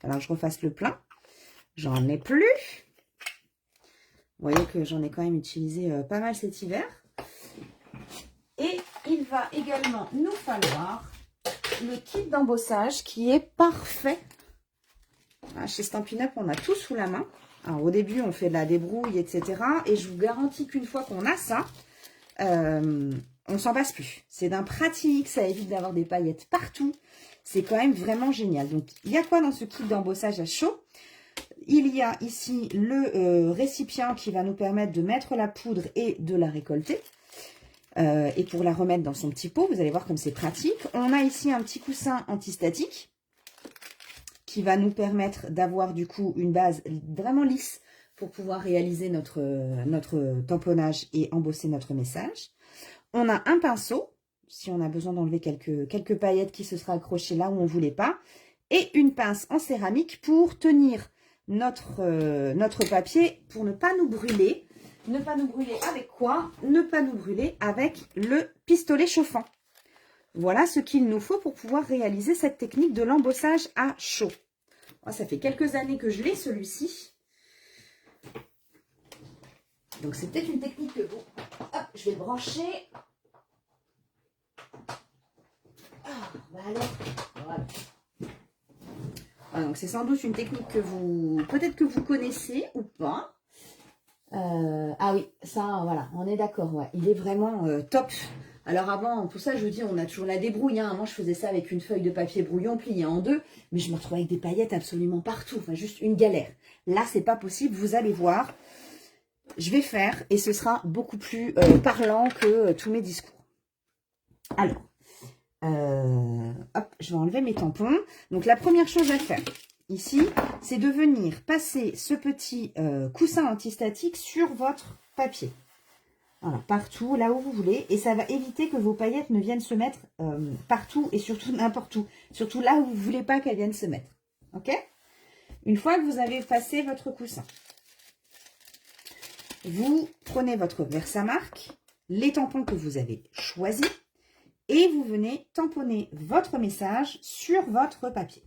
Alors, je refasse le plein. J'en ai plus. Vous voyez que j'en ai quand même utilisé pas mal cet hiver. Et il va également nous falloir le kit d'embossage qui est parfait. Chez Stampin' Up, on a tout sous la main. Alors, au début, on fait de la débrouille, etc. Et je vous garantis qu'une fois qu'on a ça, on s'en passe plus. C'est d'un pratique, ça évite d'avoir des paillettes partout. C'est quand même vraiment génial. Donc, il y a quoi dans ce kit d'embossage à chaud? Il y a ici le récipient qui va nous permettre de mettre la poudre et de la récolter. Et pour la remettre dans son petit pot, vous allez voir comme c'est pratique. On a ici un petit coussin antistatique qui va nous permettre d'avoir du coup une base vraiment lisse pour pouvoir réaliser notre tamponnage et embosser notre message. On a un pinceau, si on a besoin d'enlever quelques paillettes qui se seraient accrochées là où on ne voulait pas. Et une pince en céramique pour tenir notre papier, pour ne pas nous brûler. Ne pas nous brûler avec quoi? Ne pas nous brûler avec le pistolet chauffant. Voilà ce qu'il nous faut pour pouvoir réaliser cette technique de l'embossage à chaud. Moi, ça fait quelques années que je l'ai, celui-ci. Donc, c'est peut-être une technique que vous... Hop, je vais le brancher. Voilà. Donc, c'est sans doute une technique que vous... Peut-être que vous connaissez ou pas. Ah oui, ça, voilà, on est d'accord, ouais. Il est vraiment top. Alors avant, tout ça, je vous dis, on a toujours la débrouille. Hein. Moi, je faisais ça avec une feuille de papier brouillon pliée en deux, mais je me retrouvais avec des paillettes absolument partout. Enfin, juste une galère. Là, c'est pas possible, vous allez voir. Je vais faire, et ce sera beaucoup plus parlant que tous mes discours. Alors, hop, je vais enlever mes tampons. Donc, la première chose à faire, ici, c'est de venir passer ce petit coussin antistatique sur votre papier. Voilà, partout, là où vous voulez. Et ça va éviter que vos paillettes ne viennent se mettre partout et surtout n'importe où. Surtout là où vous ne voulez pas qu'elles viennent se mettre. Ok? Une fois que vous avez passé votre coussin, vous prenez votre Versamark, les tampons que vous avez choisis et vous venez tamponner votre message sur votre papier.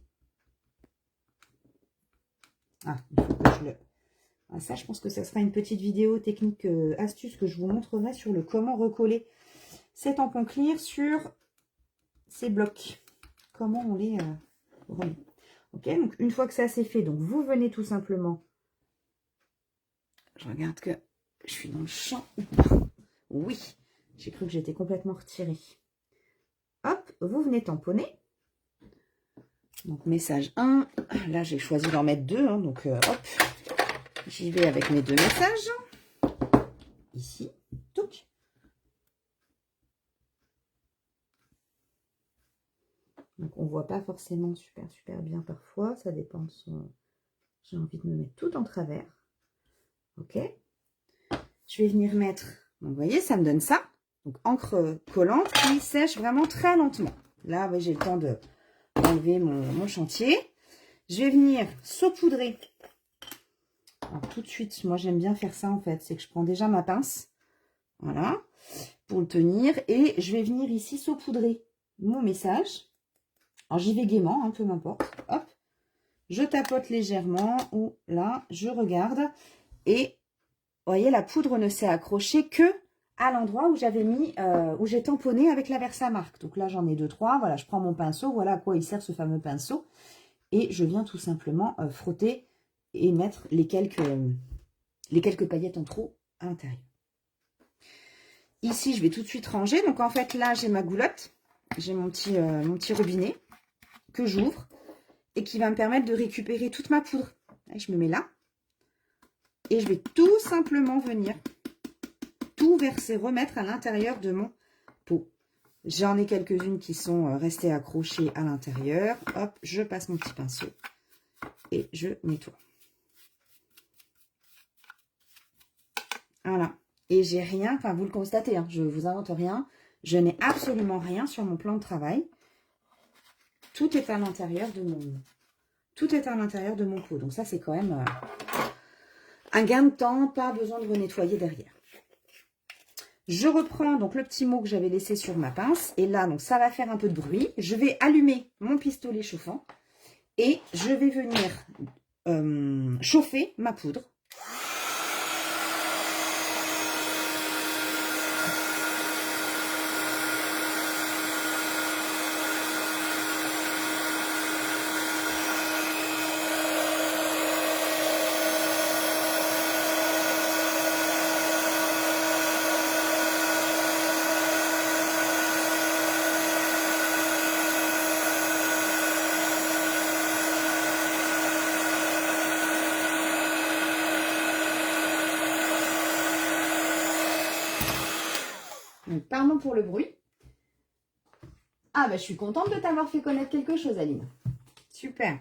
Ah, il faut que je le... Ah, ça, je pense que ça sera une petite vidéo technique astuce que je vous montrerai sur le comment recoller ces tampons clear sur ces blocs. Comment on les remet. Ok, donc une fois que ça c'est fait, donc vous venez tout simplement. Je regarde que je suis dans le champ ou pas. Oui, j'ai cru que j'étais complètement retirée. Hop, vous venez tamponner. Donc, message 1. Là, j'ai choisi d'en mettre 2. Hein, donc, hop, j'y vais avec mes 2 messages. Ici. Touc. Donc, on ne voit pas forcément super bien parfois. Ça dépend de son... J'ai envie de me mettre tout en travers. OK. Je vais venir mettre... Donc, vous voyez, ça me donne ça. Donc, encre collante qui sèche vraiment très lentement. Là, j'ai le temps d'enlever mon chantier. Je vais venir saupoudrer. Alors, tout de suite, moi, j'aime bien faire ça, en fait. C'est que je prends déjà ma pince. Voilà. Pour le tenir. Et je vais venir ici saupoudrer mon message. Alors, j'y vais gaiement, hein, peu m'importe. Hop. Je tapote légèrement. Ou là, je regarde. Et, vous voyez, la poudre ne s'est accrochée que à l'endroit où j'avais mis, où j'ai tamponné avec la Versamark. Donc là, j'en ai 2-3. Voilà, je prends mon pinceau. Voilà à quoi il sert ce fameux pinceau. Et je viens tout simplement frotter et mettre les quelques paillettes en trop à l'intérieur. Ici, je vais tout de suite ranger. Donc, en fait, là, j'ai ma goulotte. J'ai mon petit robinet que j'ouvre et qui va me permettre de récupérer toute ma poudre. Et je me mets là. Et je vais tout simplement venir tout verser, remettre à l'intérieur de mon pot. J'en ai quelques-unes qui sont restées accrochées à l'intérieur. Hop, je passe mon petit pinceau et je nettoie. Voilà. Et j'ai rien, enfin vous le constatez, hein, je ne vous invente rien. Je n'ai absolument rien sur mon plan de travail. Tout est à l'intérieur de mon pot. Donc ça, c'est quand même un gain de temps, pas besoin de renettoyer derrière. Je reprends donc le petit mot que j'avais laissé sur ma pince. Et là, donc ça va faire un peu de bruit. Je vais allumer mon pistolet chauffant. Et je vais venir chauffer ma poudre. Donc, pardon pour le bruit. Ah, bah, je suis contente de t'avoir fait connaître quelque chose, Aline. Super.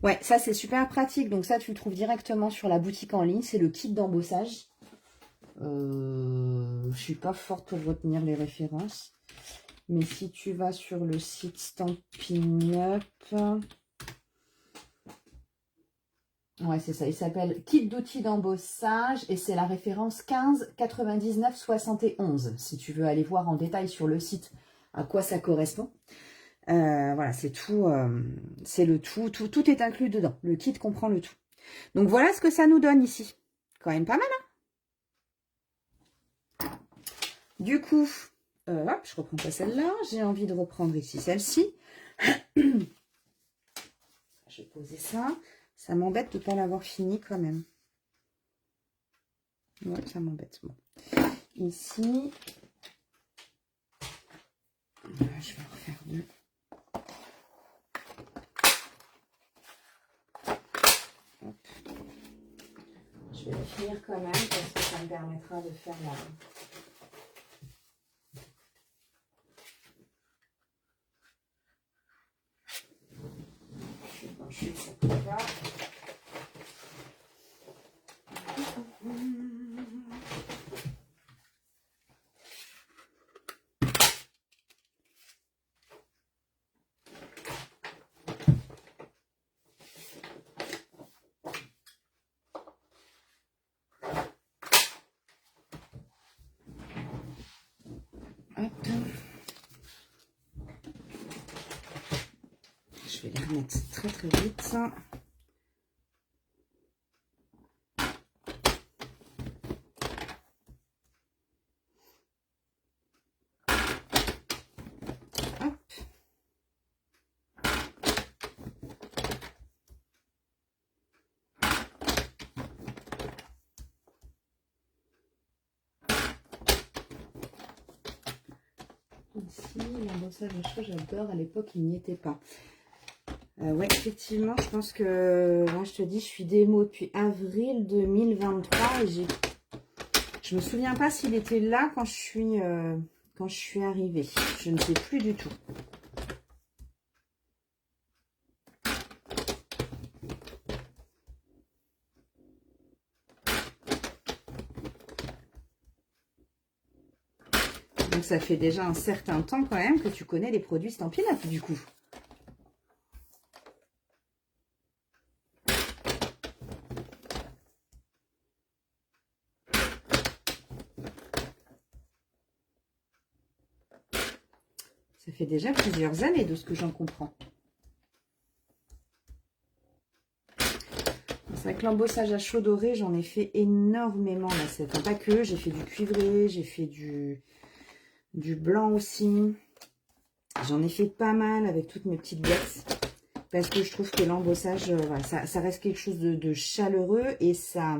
Ouais, ça, c'est super pratique. Donc, ça, tu le trouves directement sur la boutique en ligne. C'est le kit d'embossage. Je suis pas forte pour retenir les références. Mais si tu vas sur le site Stampin' Up... Ouais, c'est ça. Il s'appelle Kit d'outils d'embossage et c'est la référence 15 99 71. Si tu veux aller voir en détail sur le site à quoi ça correspond. Voilà, c'est tout. C'est le tout. Tout est inclus dedans. Le kit comprend le tout. Donc, voilà ce que ça nous donne ici. Quand même pas mal, hein? Du coup, hop, je reprends pas celle-là. J'ai envie de reprendre ici celle-ci. Je vais poser ça. Ça m'embête de ne pas l'avoir fini quand même. Ouais, ça m'embête. Bon. Ici, je vais en refaire 2. Hop. Je vais le finir quand même parce que ça me permettra de faire la... Je suis ça peut pas. Hop. Je vais les remettre très vite. Ici, l'embossage à chaud, j'adore. À l'époque, il n'y était pas. Ouais, effectivement, je pense que, là, je te dis, je suis démo depuis avril 2023 et je me souviens pas s'il était là quand je suis arrivée. Je ne sais plus du tout. Donc, ça fait déjà un certain temps quand même que tu connais les produits Stampin' Up, du coup. Ça fait déjà plusieurs années de ce que j'en comprends. C'est vrai que l'embossage à chaud doré, j'en ai fait énormément. Là, enfin, pas que, j'ai fait du cuivré, j'ai fait du blanc aussi. J'en ai fait pas mal avec toutes mes petites boîtes. Parce que je trouve que l'embossage, voilà, ça reste quelque chose de chaleureux et ça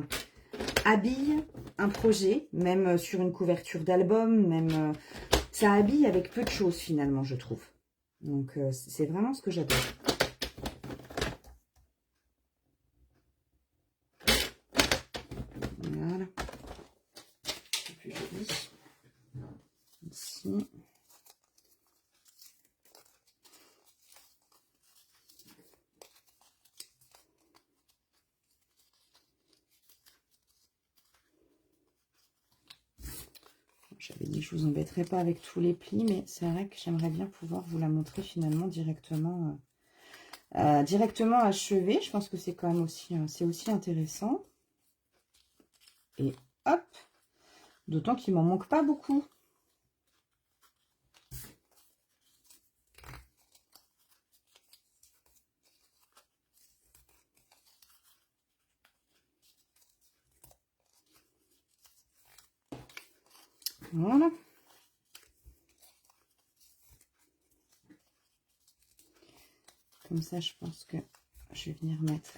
habille un projet, même sur une couverture d'album, même ça habille avec peu de choses finalement, je trouve. Donc c'est vraiment ce que j'adore. Voilà. C'est plus joli. Ici. J'avais dit que je vous embêterais pas avec tous les plis, mais c'est vrai que j'aimerais bien pouvoir vous la montrer finalement directement achevée. Je pense que c'est quand même aussi intéressant. Et hop, d'autant qu'il m'en manque pas beaucoup. Voilà. Comme ça, je pense que je vais venir mettre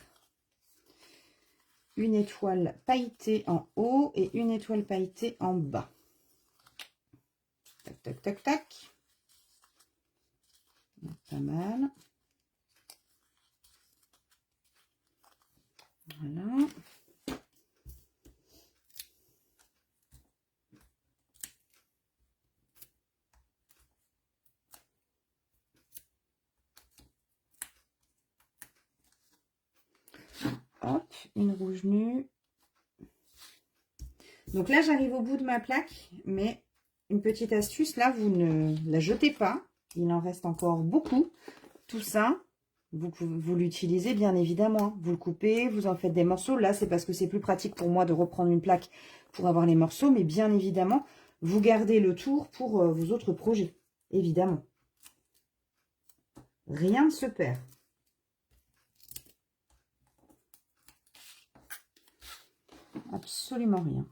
une étoile pailletée en haut et une étoile pailletée en bas. Tac, tac, tac, tac. Pas mal. Voilà. Hop, une rouge nue. Donc là, j'arrive au bout de ma plaque, mais une petite astuce, là, vous ne la jetez pas. Il en reste encore beaucoup. Tout ça, vous l'utilisez bien évidemment. Vous le coupez, vous en faites des morceaux. Là, c'est parce que c'est plus pratique pour moi de reprendre une plaque pour avoir les morceaux. Mais bien évidemment, vous gardez le tour pour vos autres projets. Évidemment. Rien ne se perd. Absolument rien.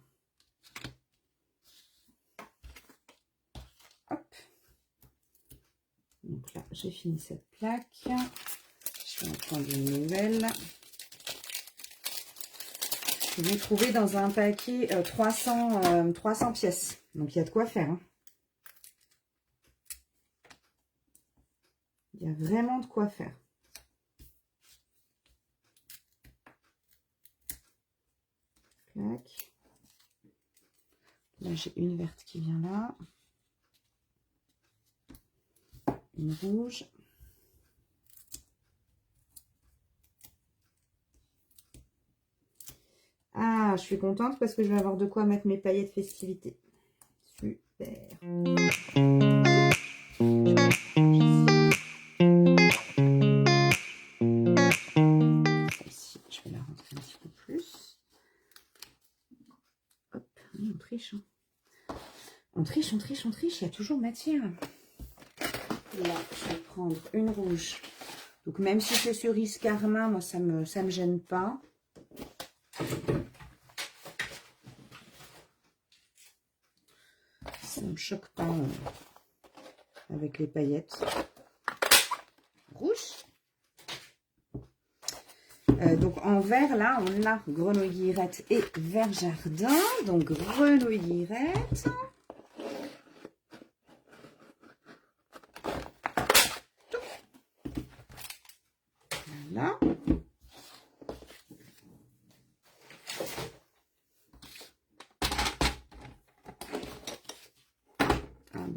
Hop. Donc là, j'ai fini cette plaque. Je vais en prendre une nouvelle. Je vais trouver dans un paquet 300 pièces. Donc, il y a de quoi faire. Hein. Il y a vraiment de quoi faire. Plaque. Là, j'ai une verte qui vient là. Une rouge. Ah, je suis contente parce que je vais avoir de quoi mettre mes paillettes festivités. Super. Celle-ci, je vais la rentrer un petit peu plus. Hop, oui, on triche. Hein. On triche, on triche, on triche. Il y a toujours matière. Là, je vais prendre une rouge. Donc, même si c'est cerise carmin, moi, ça me gêne pas. Ça ne me choque pas avec les paillettes. Rouge. Donc, en vert, là, on a grenouille guillerette et vert jardin. Donc, grenouille guillerette.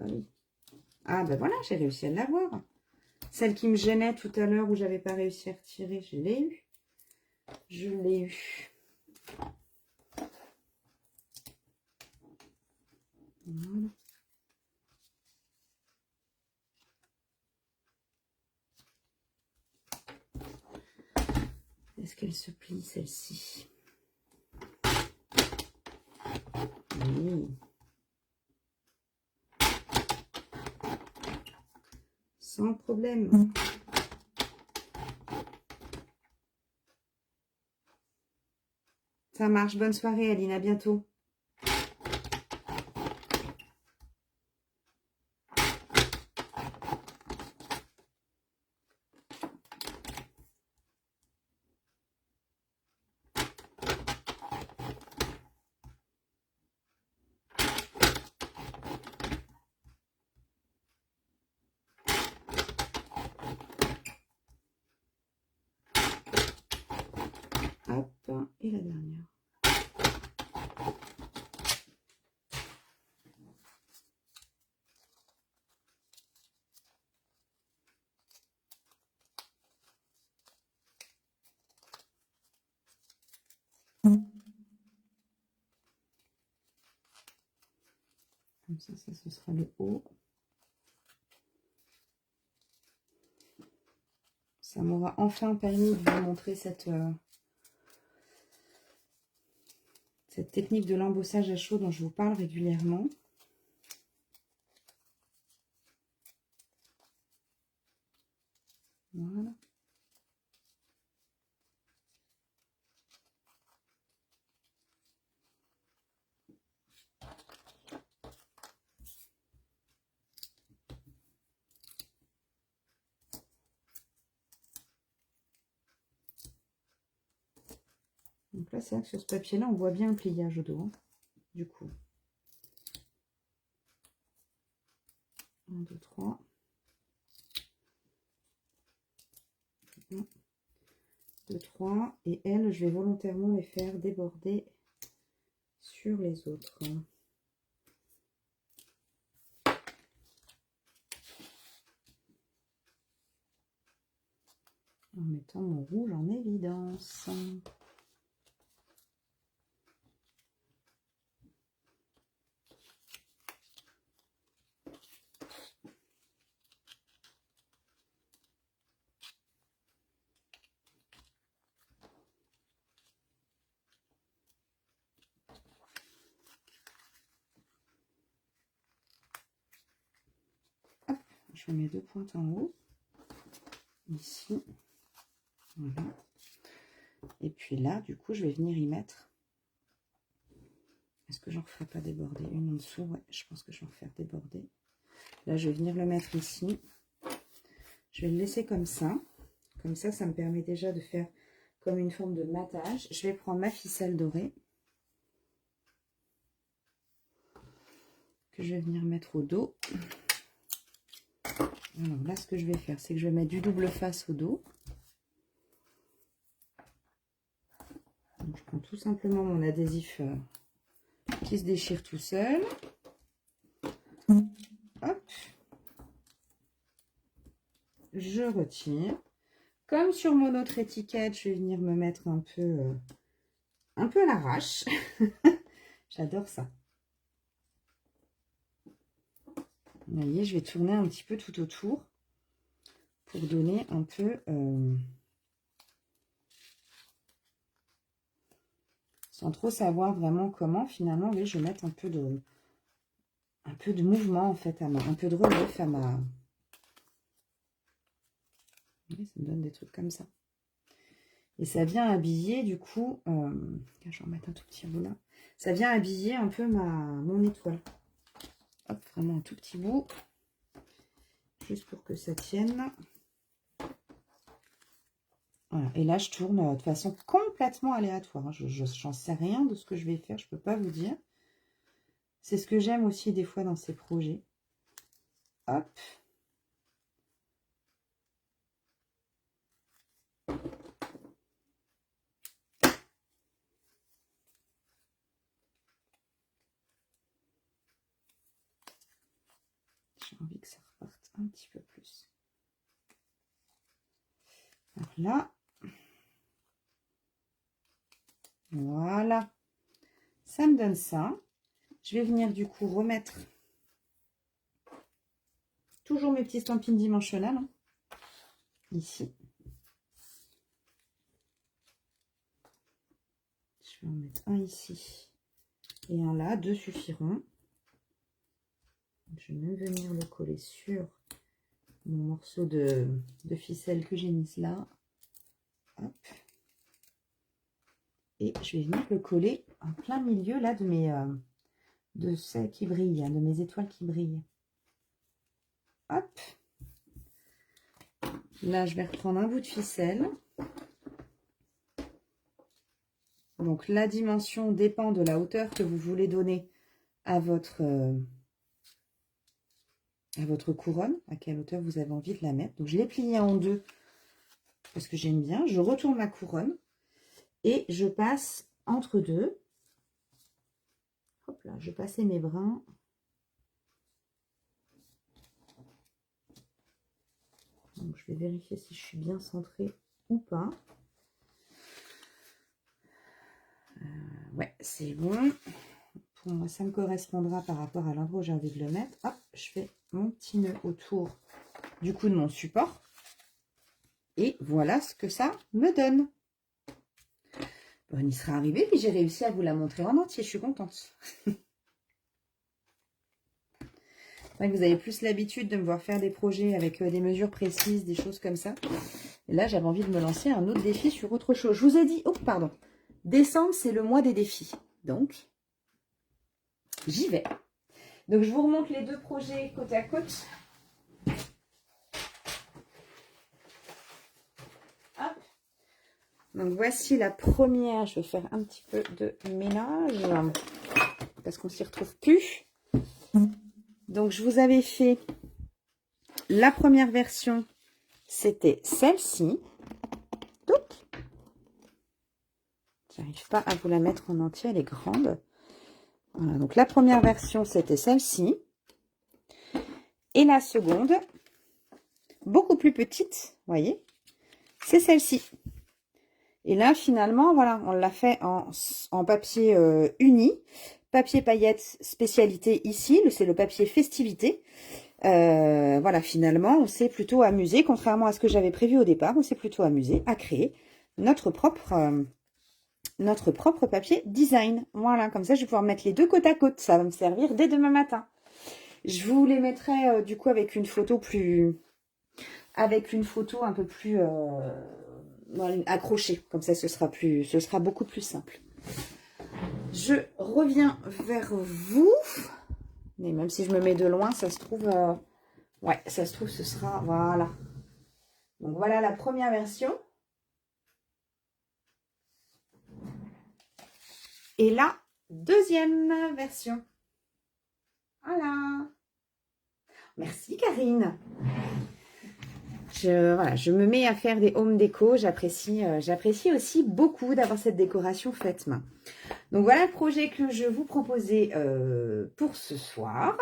bah oui. Ah, bah voilà, j'ai réussi à l'avoir. Celle qui me gênait tout à l'heure où j'avais pas réussi à retirer, je l'ai eu. Je l'ai eu. Voilà. Est-ce qu'elle se plie, celle-ci? Oui. Sans problème. Ça marche. Bonne soirée, Aline. À bientôt. Hop. Et la dernière. Comme ça, ce sera le haut. Ça m'aura enfin permis de vous montrer cette technique de l'embossage à chaud dont je vous parle régulièrement. Voilà. Donc là, c'est vrai que sur ce papier-là, on voit bien un pliage au dos, hein, du coup. 1, 2, 3. 1, 2, 3. Et elles, je vais volontairement les faire déborder sur les autres. En mettant mon rouge en évidence. Hop, je mets 2 pointes en haut. Ici. Voilà. Et puis là, du coup, je vais venir y mettre. Est-ce que j'en referai pas déborder une en dessous? Ouais, je pense que je vais en faire déborder. Là, je vais venir le mettre ici. Je vais le laisser comme ça. Comme ça me permet déjà de faire comme une forme de matage. Je vais prendre ma ficelle dorée. Que je vais venir mettre au dos. Alors là, ce que je vais faire, c'est que je vais mettre du double face au dos. Donc, je prends tout simplement mon adhésif qui se déchire tout seul. Hop. Je retire. Comme sur mon autre étiquette, je vais venir me mettre un peu à l'arrache. J'adore ça. Vous voyez, je vais tourner un petit peu tout autour pour donner un peu, sans trop savoir vraiment comment, finalement, je vais mettre un peu de mouvement, en fait, un peu de relief à ma... Vous voyez, ça me donne des trucs comme ça. Et ça vient habiller, du coup, je vais en mettre un tout petit bout là. Ça vient habiller un peu mon étoile. Hop, vraiment un tout petit bout. Juste pour que ça tienne. Voilà. Et là, je tourne de façon complètement aléatoire. Hein. J'en sais rien de ce que je vais faire. Je ne peux pas vous dire. C'est ce que j'aime aussi des fois dans ces projets. Hop. J'ai envie que ça reparte un petit peu plus. Alors là, voilà, ça me donne ça. Je vais venir du coup remettre toujours mes petits stampings dimensionnels, hein, ici. Je vais en mettre un ici et un là, 2 suffiront. Je vais même venir le coller sur mon morceau de ficelle que j'ai mis là. Hop. Et je vais venir le coller en plein milieu là de mes de celles qui brillent, de mes étoiles qui brillent. Hop. Là, je vais reprendre un bout de ficelle. Donc, la dimension dépend de la hauteur que vous voulez donner à votre couronne, à quelle hauteur vous avez envie de la mettre. Donc, je l'ai pliée en deux parce que j'aime bien. Je retourne ma couronne et je passe entre deux. Hop là, je passais mes brins. Donc, je vais vérifier si je suis bien centrée ou pas. Ouais, c'est bon. Pour moi, ça me correspondra par rapport à l'endroit où j'ai envie de le mettre. Hop, je fais mon petit nœud autour du coup de mon support. Et voilà ce que ça me donne. Bon, il sera arrivé, puis j'ai réussi à vous la montrer en entier. Je suis contente. Vous avez plus l'habitude de me voir faire des projets avec des mesures précises, des choses comme ça. Et là, j'avais envie de me lancer un autre défi sur autre chose. Je vous ai dit, oh pardon, décembre, c'est le mois des défis. Donc, j'y vais. Donc, je vous remonte les deux projets côte à côte. Hop. Donc, voici la première. Je vais faire un petit peu de ménage parce qu'on ne s'y retrouve plus. Donc, je vous avais fait la première version, c'était celle-ci. J'arrive pas à vous la mettre en entier, elle est grande. Voilà, donc la première version, c'était celle-ci. Et la seconde, beaucoup plus petite, vous voyez, c'est celle-ci. Et là, finalement, voilà, on l'a fait en papier uni. Papier paillettes spécialité ici, c'est le papier festivité. Voilà, finalement, on s'est plutôt amusé, contrairement à ce que j'avais prévu au départ, on s'est plutôt amusé à créer notre propre papier design. Voilà, comme ça, je vais pouvoir mettre les deux côte à côte. Ça va me servir dès demain matin. Je vous les mettrai du coup avec une photo un peu plus accrochée. Comme ça, ce sera beaucoup plus simple. Je reviens vers vous. Mais même si je me mets de loin, ça se trouve... ouais, ça se trouve, ce sera... Voilà. Donc, voilà la première version. Et la deuxième version. Voilà. Merci, Karine. Je me mets à faire des home déco. J'apprécie aussi beaucoup d'avoir cette décoration faite main. Donc voilà le projet que je vous proposais pour ce soir.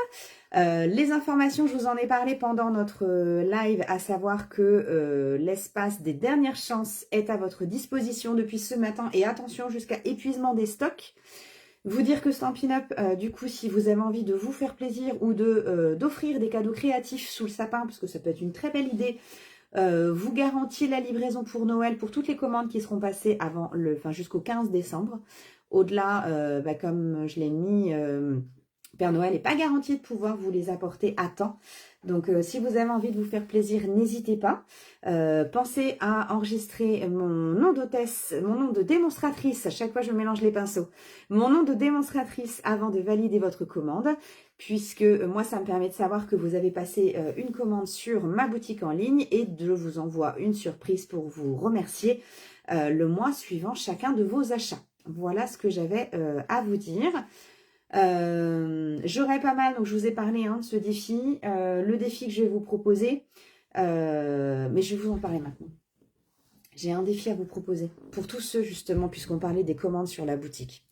Les informations, je vous en ai parlé pendant notre live, à savoir que l'espace des dernières chances est à votre disposition depuis ce matin. Et attention, jusqu'à épuisement des stocks. Vous dire que Stampin' Up, du coup, si vous avez envie de vous faire plaisir ou d'offrir des cadeaux créatifs sous le sapin, parce que ça peut être une très belle idée, vous garantit la livraison pour Noël pour toutes les commandes qui seront passées jusqu'au 15 décembre. Au-delà, comme je l'ai mis, Père Noël n'est pas garanti de pouvoir vous les apporter à temps. Donc, si vous avez envie de vous faire plaisir, n'hésitez pas. Pensez à enregistrer mon nom d'hôtesse, mon nom de démonstratrice. À chaque fois, je mélange les pinceaux. Mon nom de démonstratrice avant de valider votre commande, puisque moi, ça me permet de savoir que vous avez passé une commande sur ma boutique en ligne et je vous envoie une surprise pour vous remercier le mois suivant chacun de vos achats. Voilà ce que j'avais à vous dire. J'aurais pas mal, donc je vous ai parlé de ce défi, le défi que je vais vous proposer, mais je vais vous en parler maintenant. J'ai un défi à vous proposer, pour tous ceux justement, puisqu'on parlait des commandes sur la boutique.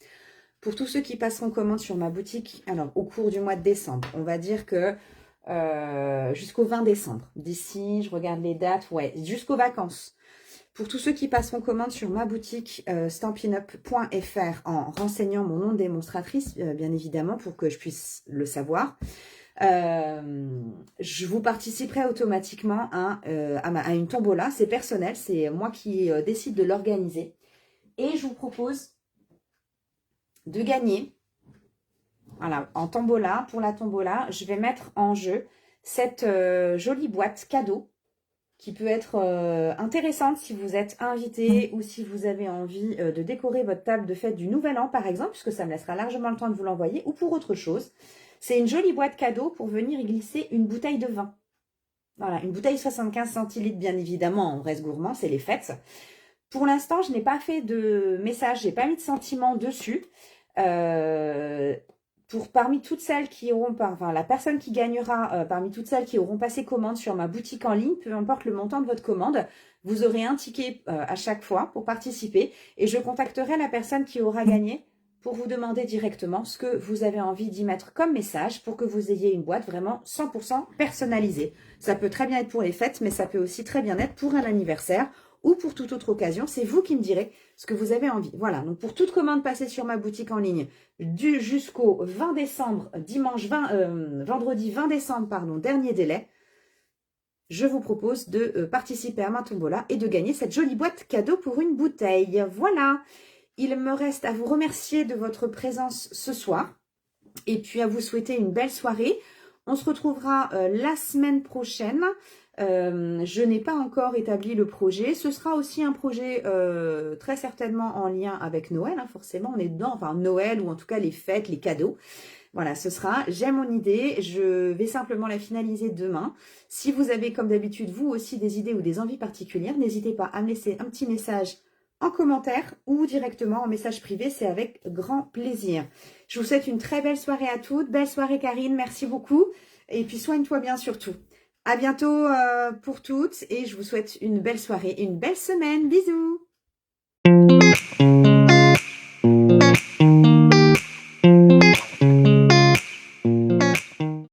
Pour tous ceux qui passeront commande sur ma boutique, alors au cours du mois de décembre, on va dire que jusqu'au 20 décembre. D'ici, je regarde les dates, ouais, jusqu'aux vacances. Pour tous ceux qui passeront commande sur ma boutique stampinup.fr en renseignant mon nom de démonstratrice, bien évidemment, pour que je puisse le savoir, je vous participerai automatiquement à une tombola. C'est personnel, c'est moi qui décide de l'organiser. Et je vous propose de gagner, voilà, en tombola. Pour la tombola, je vais mettre en jeu cette jolie boîte cadeau qui peut être intéressante si vous êtes invité ou si vous avez envie de décorer votre table de fête du Nouvel An, par exemple, puisque ça me laissera largement le temps de vous l'envoyer, ou pour autre chose. C'est une jolie boîte cadeau pour venir y glisser une bouteille de vin. Voilà, une bouteille 75 centilitres, bien évidemment, on reste gourmand, c'est les fêtes. Pour l'instant, je n'ai pas fait de message, j'ai pas mis de sentiment dessus. Parmi toutes celles qui auront, la personne qui gagnera parmi toutes celles qui auront passé commande sur ma boutique en ligne, peu importe le montant de votre commande, vous aurez un ticket à chaque fois pour participer et je contacterai la personne qui aura gagné pour vous demander directement ce que vous avez envie d'y mettre comme message pour que vous ayez une boîte vraiment 100% personnalisée. Ça peut très bien être pour les fêtes, mais ça peut aussi très bien être pour un anniversaire ou pour toute autre occasion. C'est vous qui me direz ce que vous avez envie. Voilà, donc pour toute commande passée sur ma boutique en ligne jusqu'au 20 décembre, vendredi 20 décembre, pardon, dernier délai, je vous propose de participer à ma tombola et de gagner cette jolie boîte cadeau pour une bouteille. Voilà, il me reste à vous remercier de votre présence ce soir et puis à vous souhaiter une belle soirée. On se retrouvera la semaine prochaine. Je n'ai pas encore établi le projet. Ce sera aussi un projet très certainement en lien avec Noël. Hein, forcément, on est dedans. Enfin, Noël ou en tout cas les fêtes, les cadeaux. Voilà, ce sera. J'aime mon idée. Je vais simplement la finaliser demain. Si vous avez, comme d'habitude, vous aussi des idées ou des envies particulières, n'hésitez pas à me laisser un petit message en commentaire ou directement en message privé. C'est avec grand plaisir. Je vous souhaite une très belle soirée à toutes. Belle soirée, Karine. Merci beaucoup. Et puis, soigne-toi bien surtout. À bientôt pour toutes et je vous souhaite une belle soirée et une belle semaine. Bisous!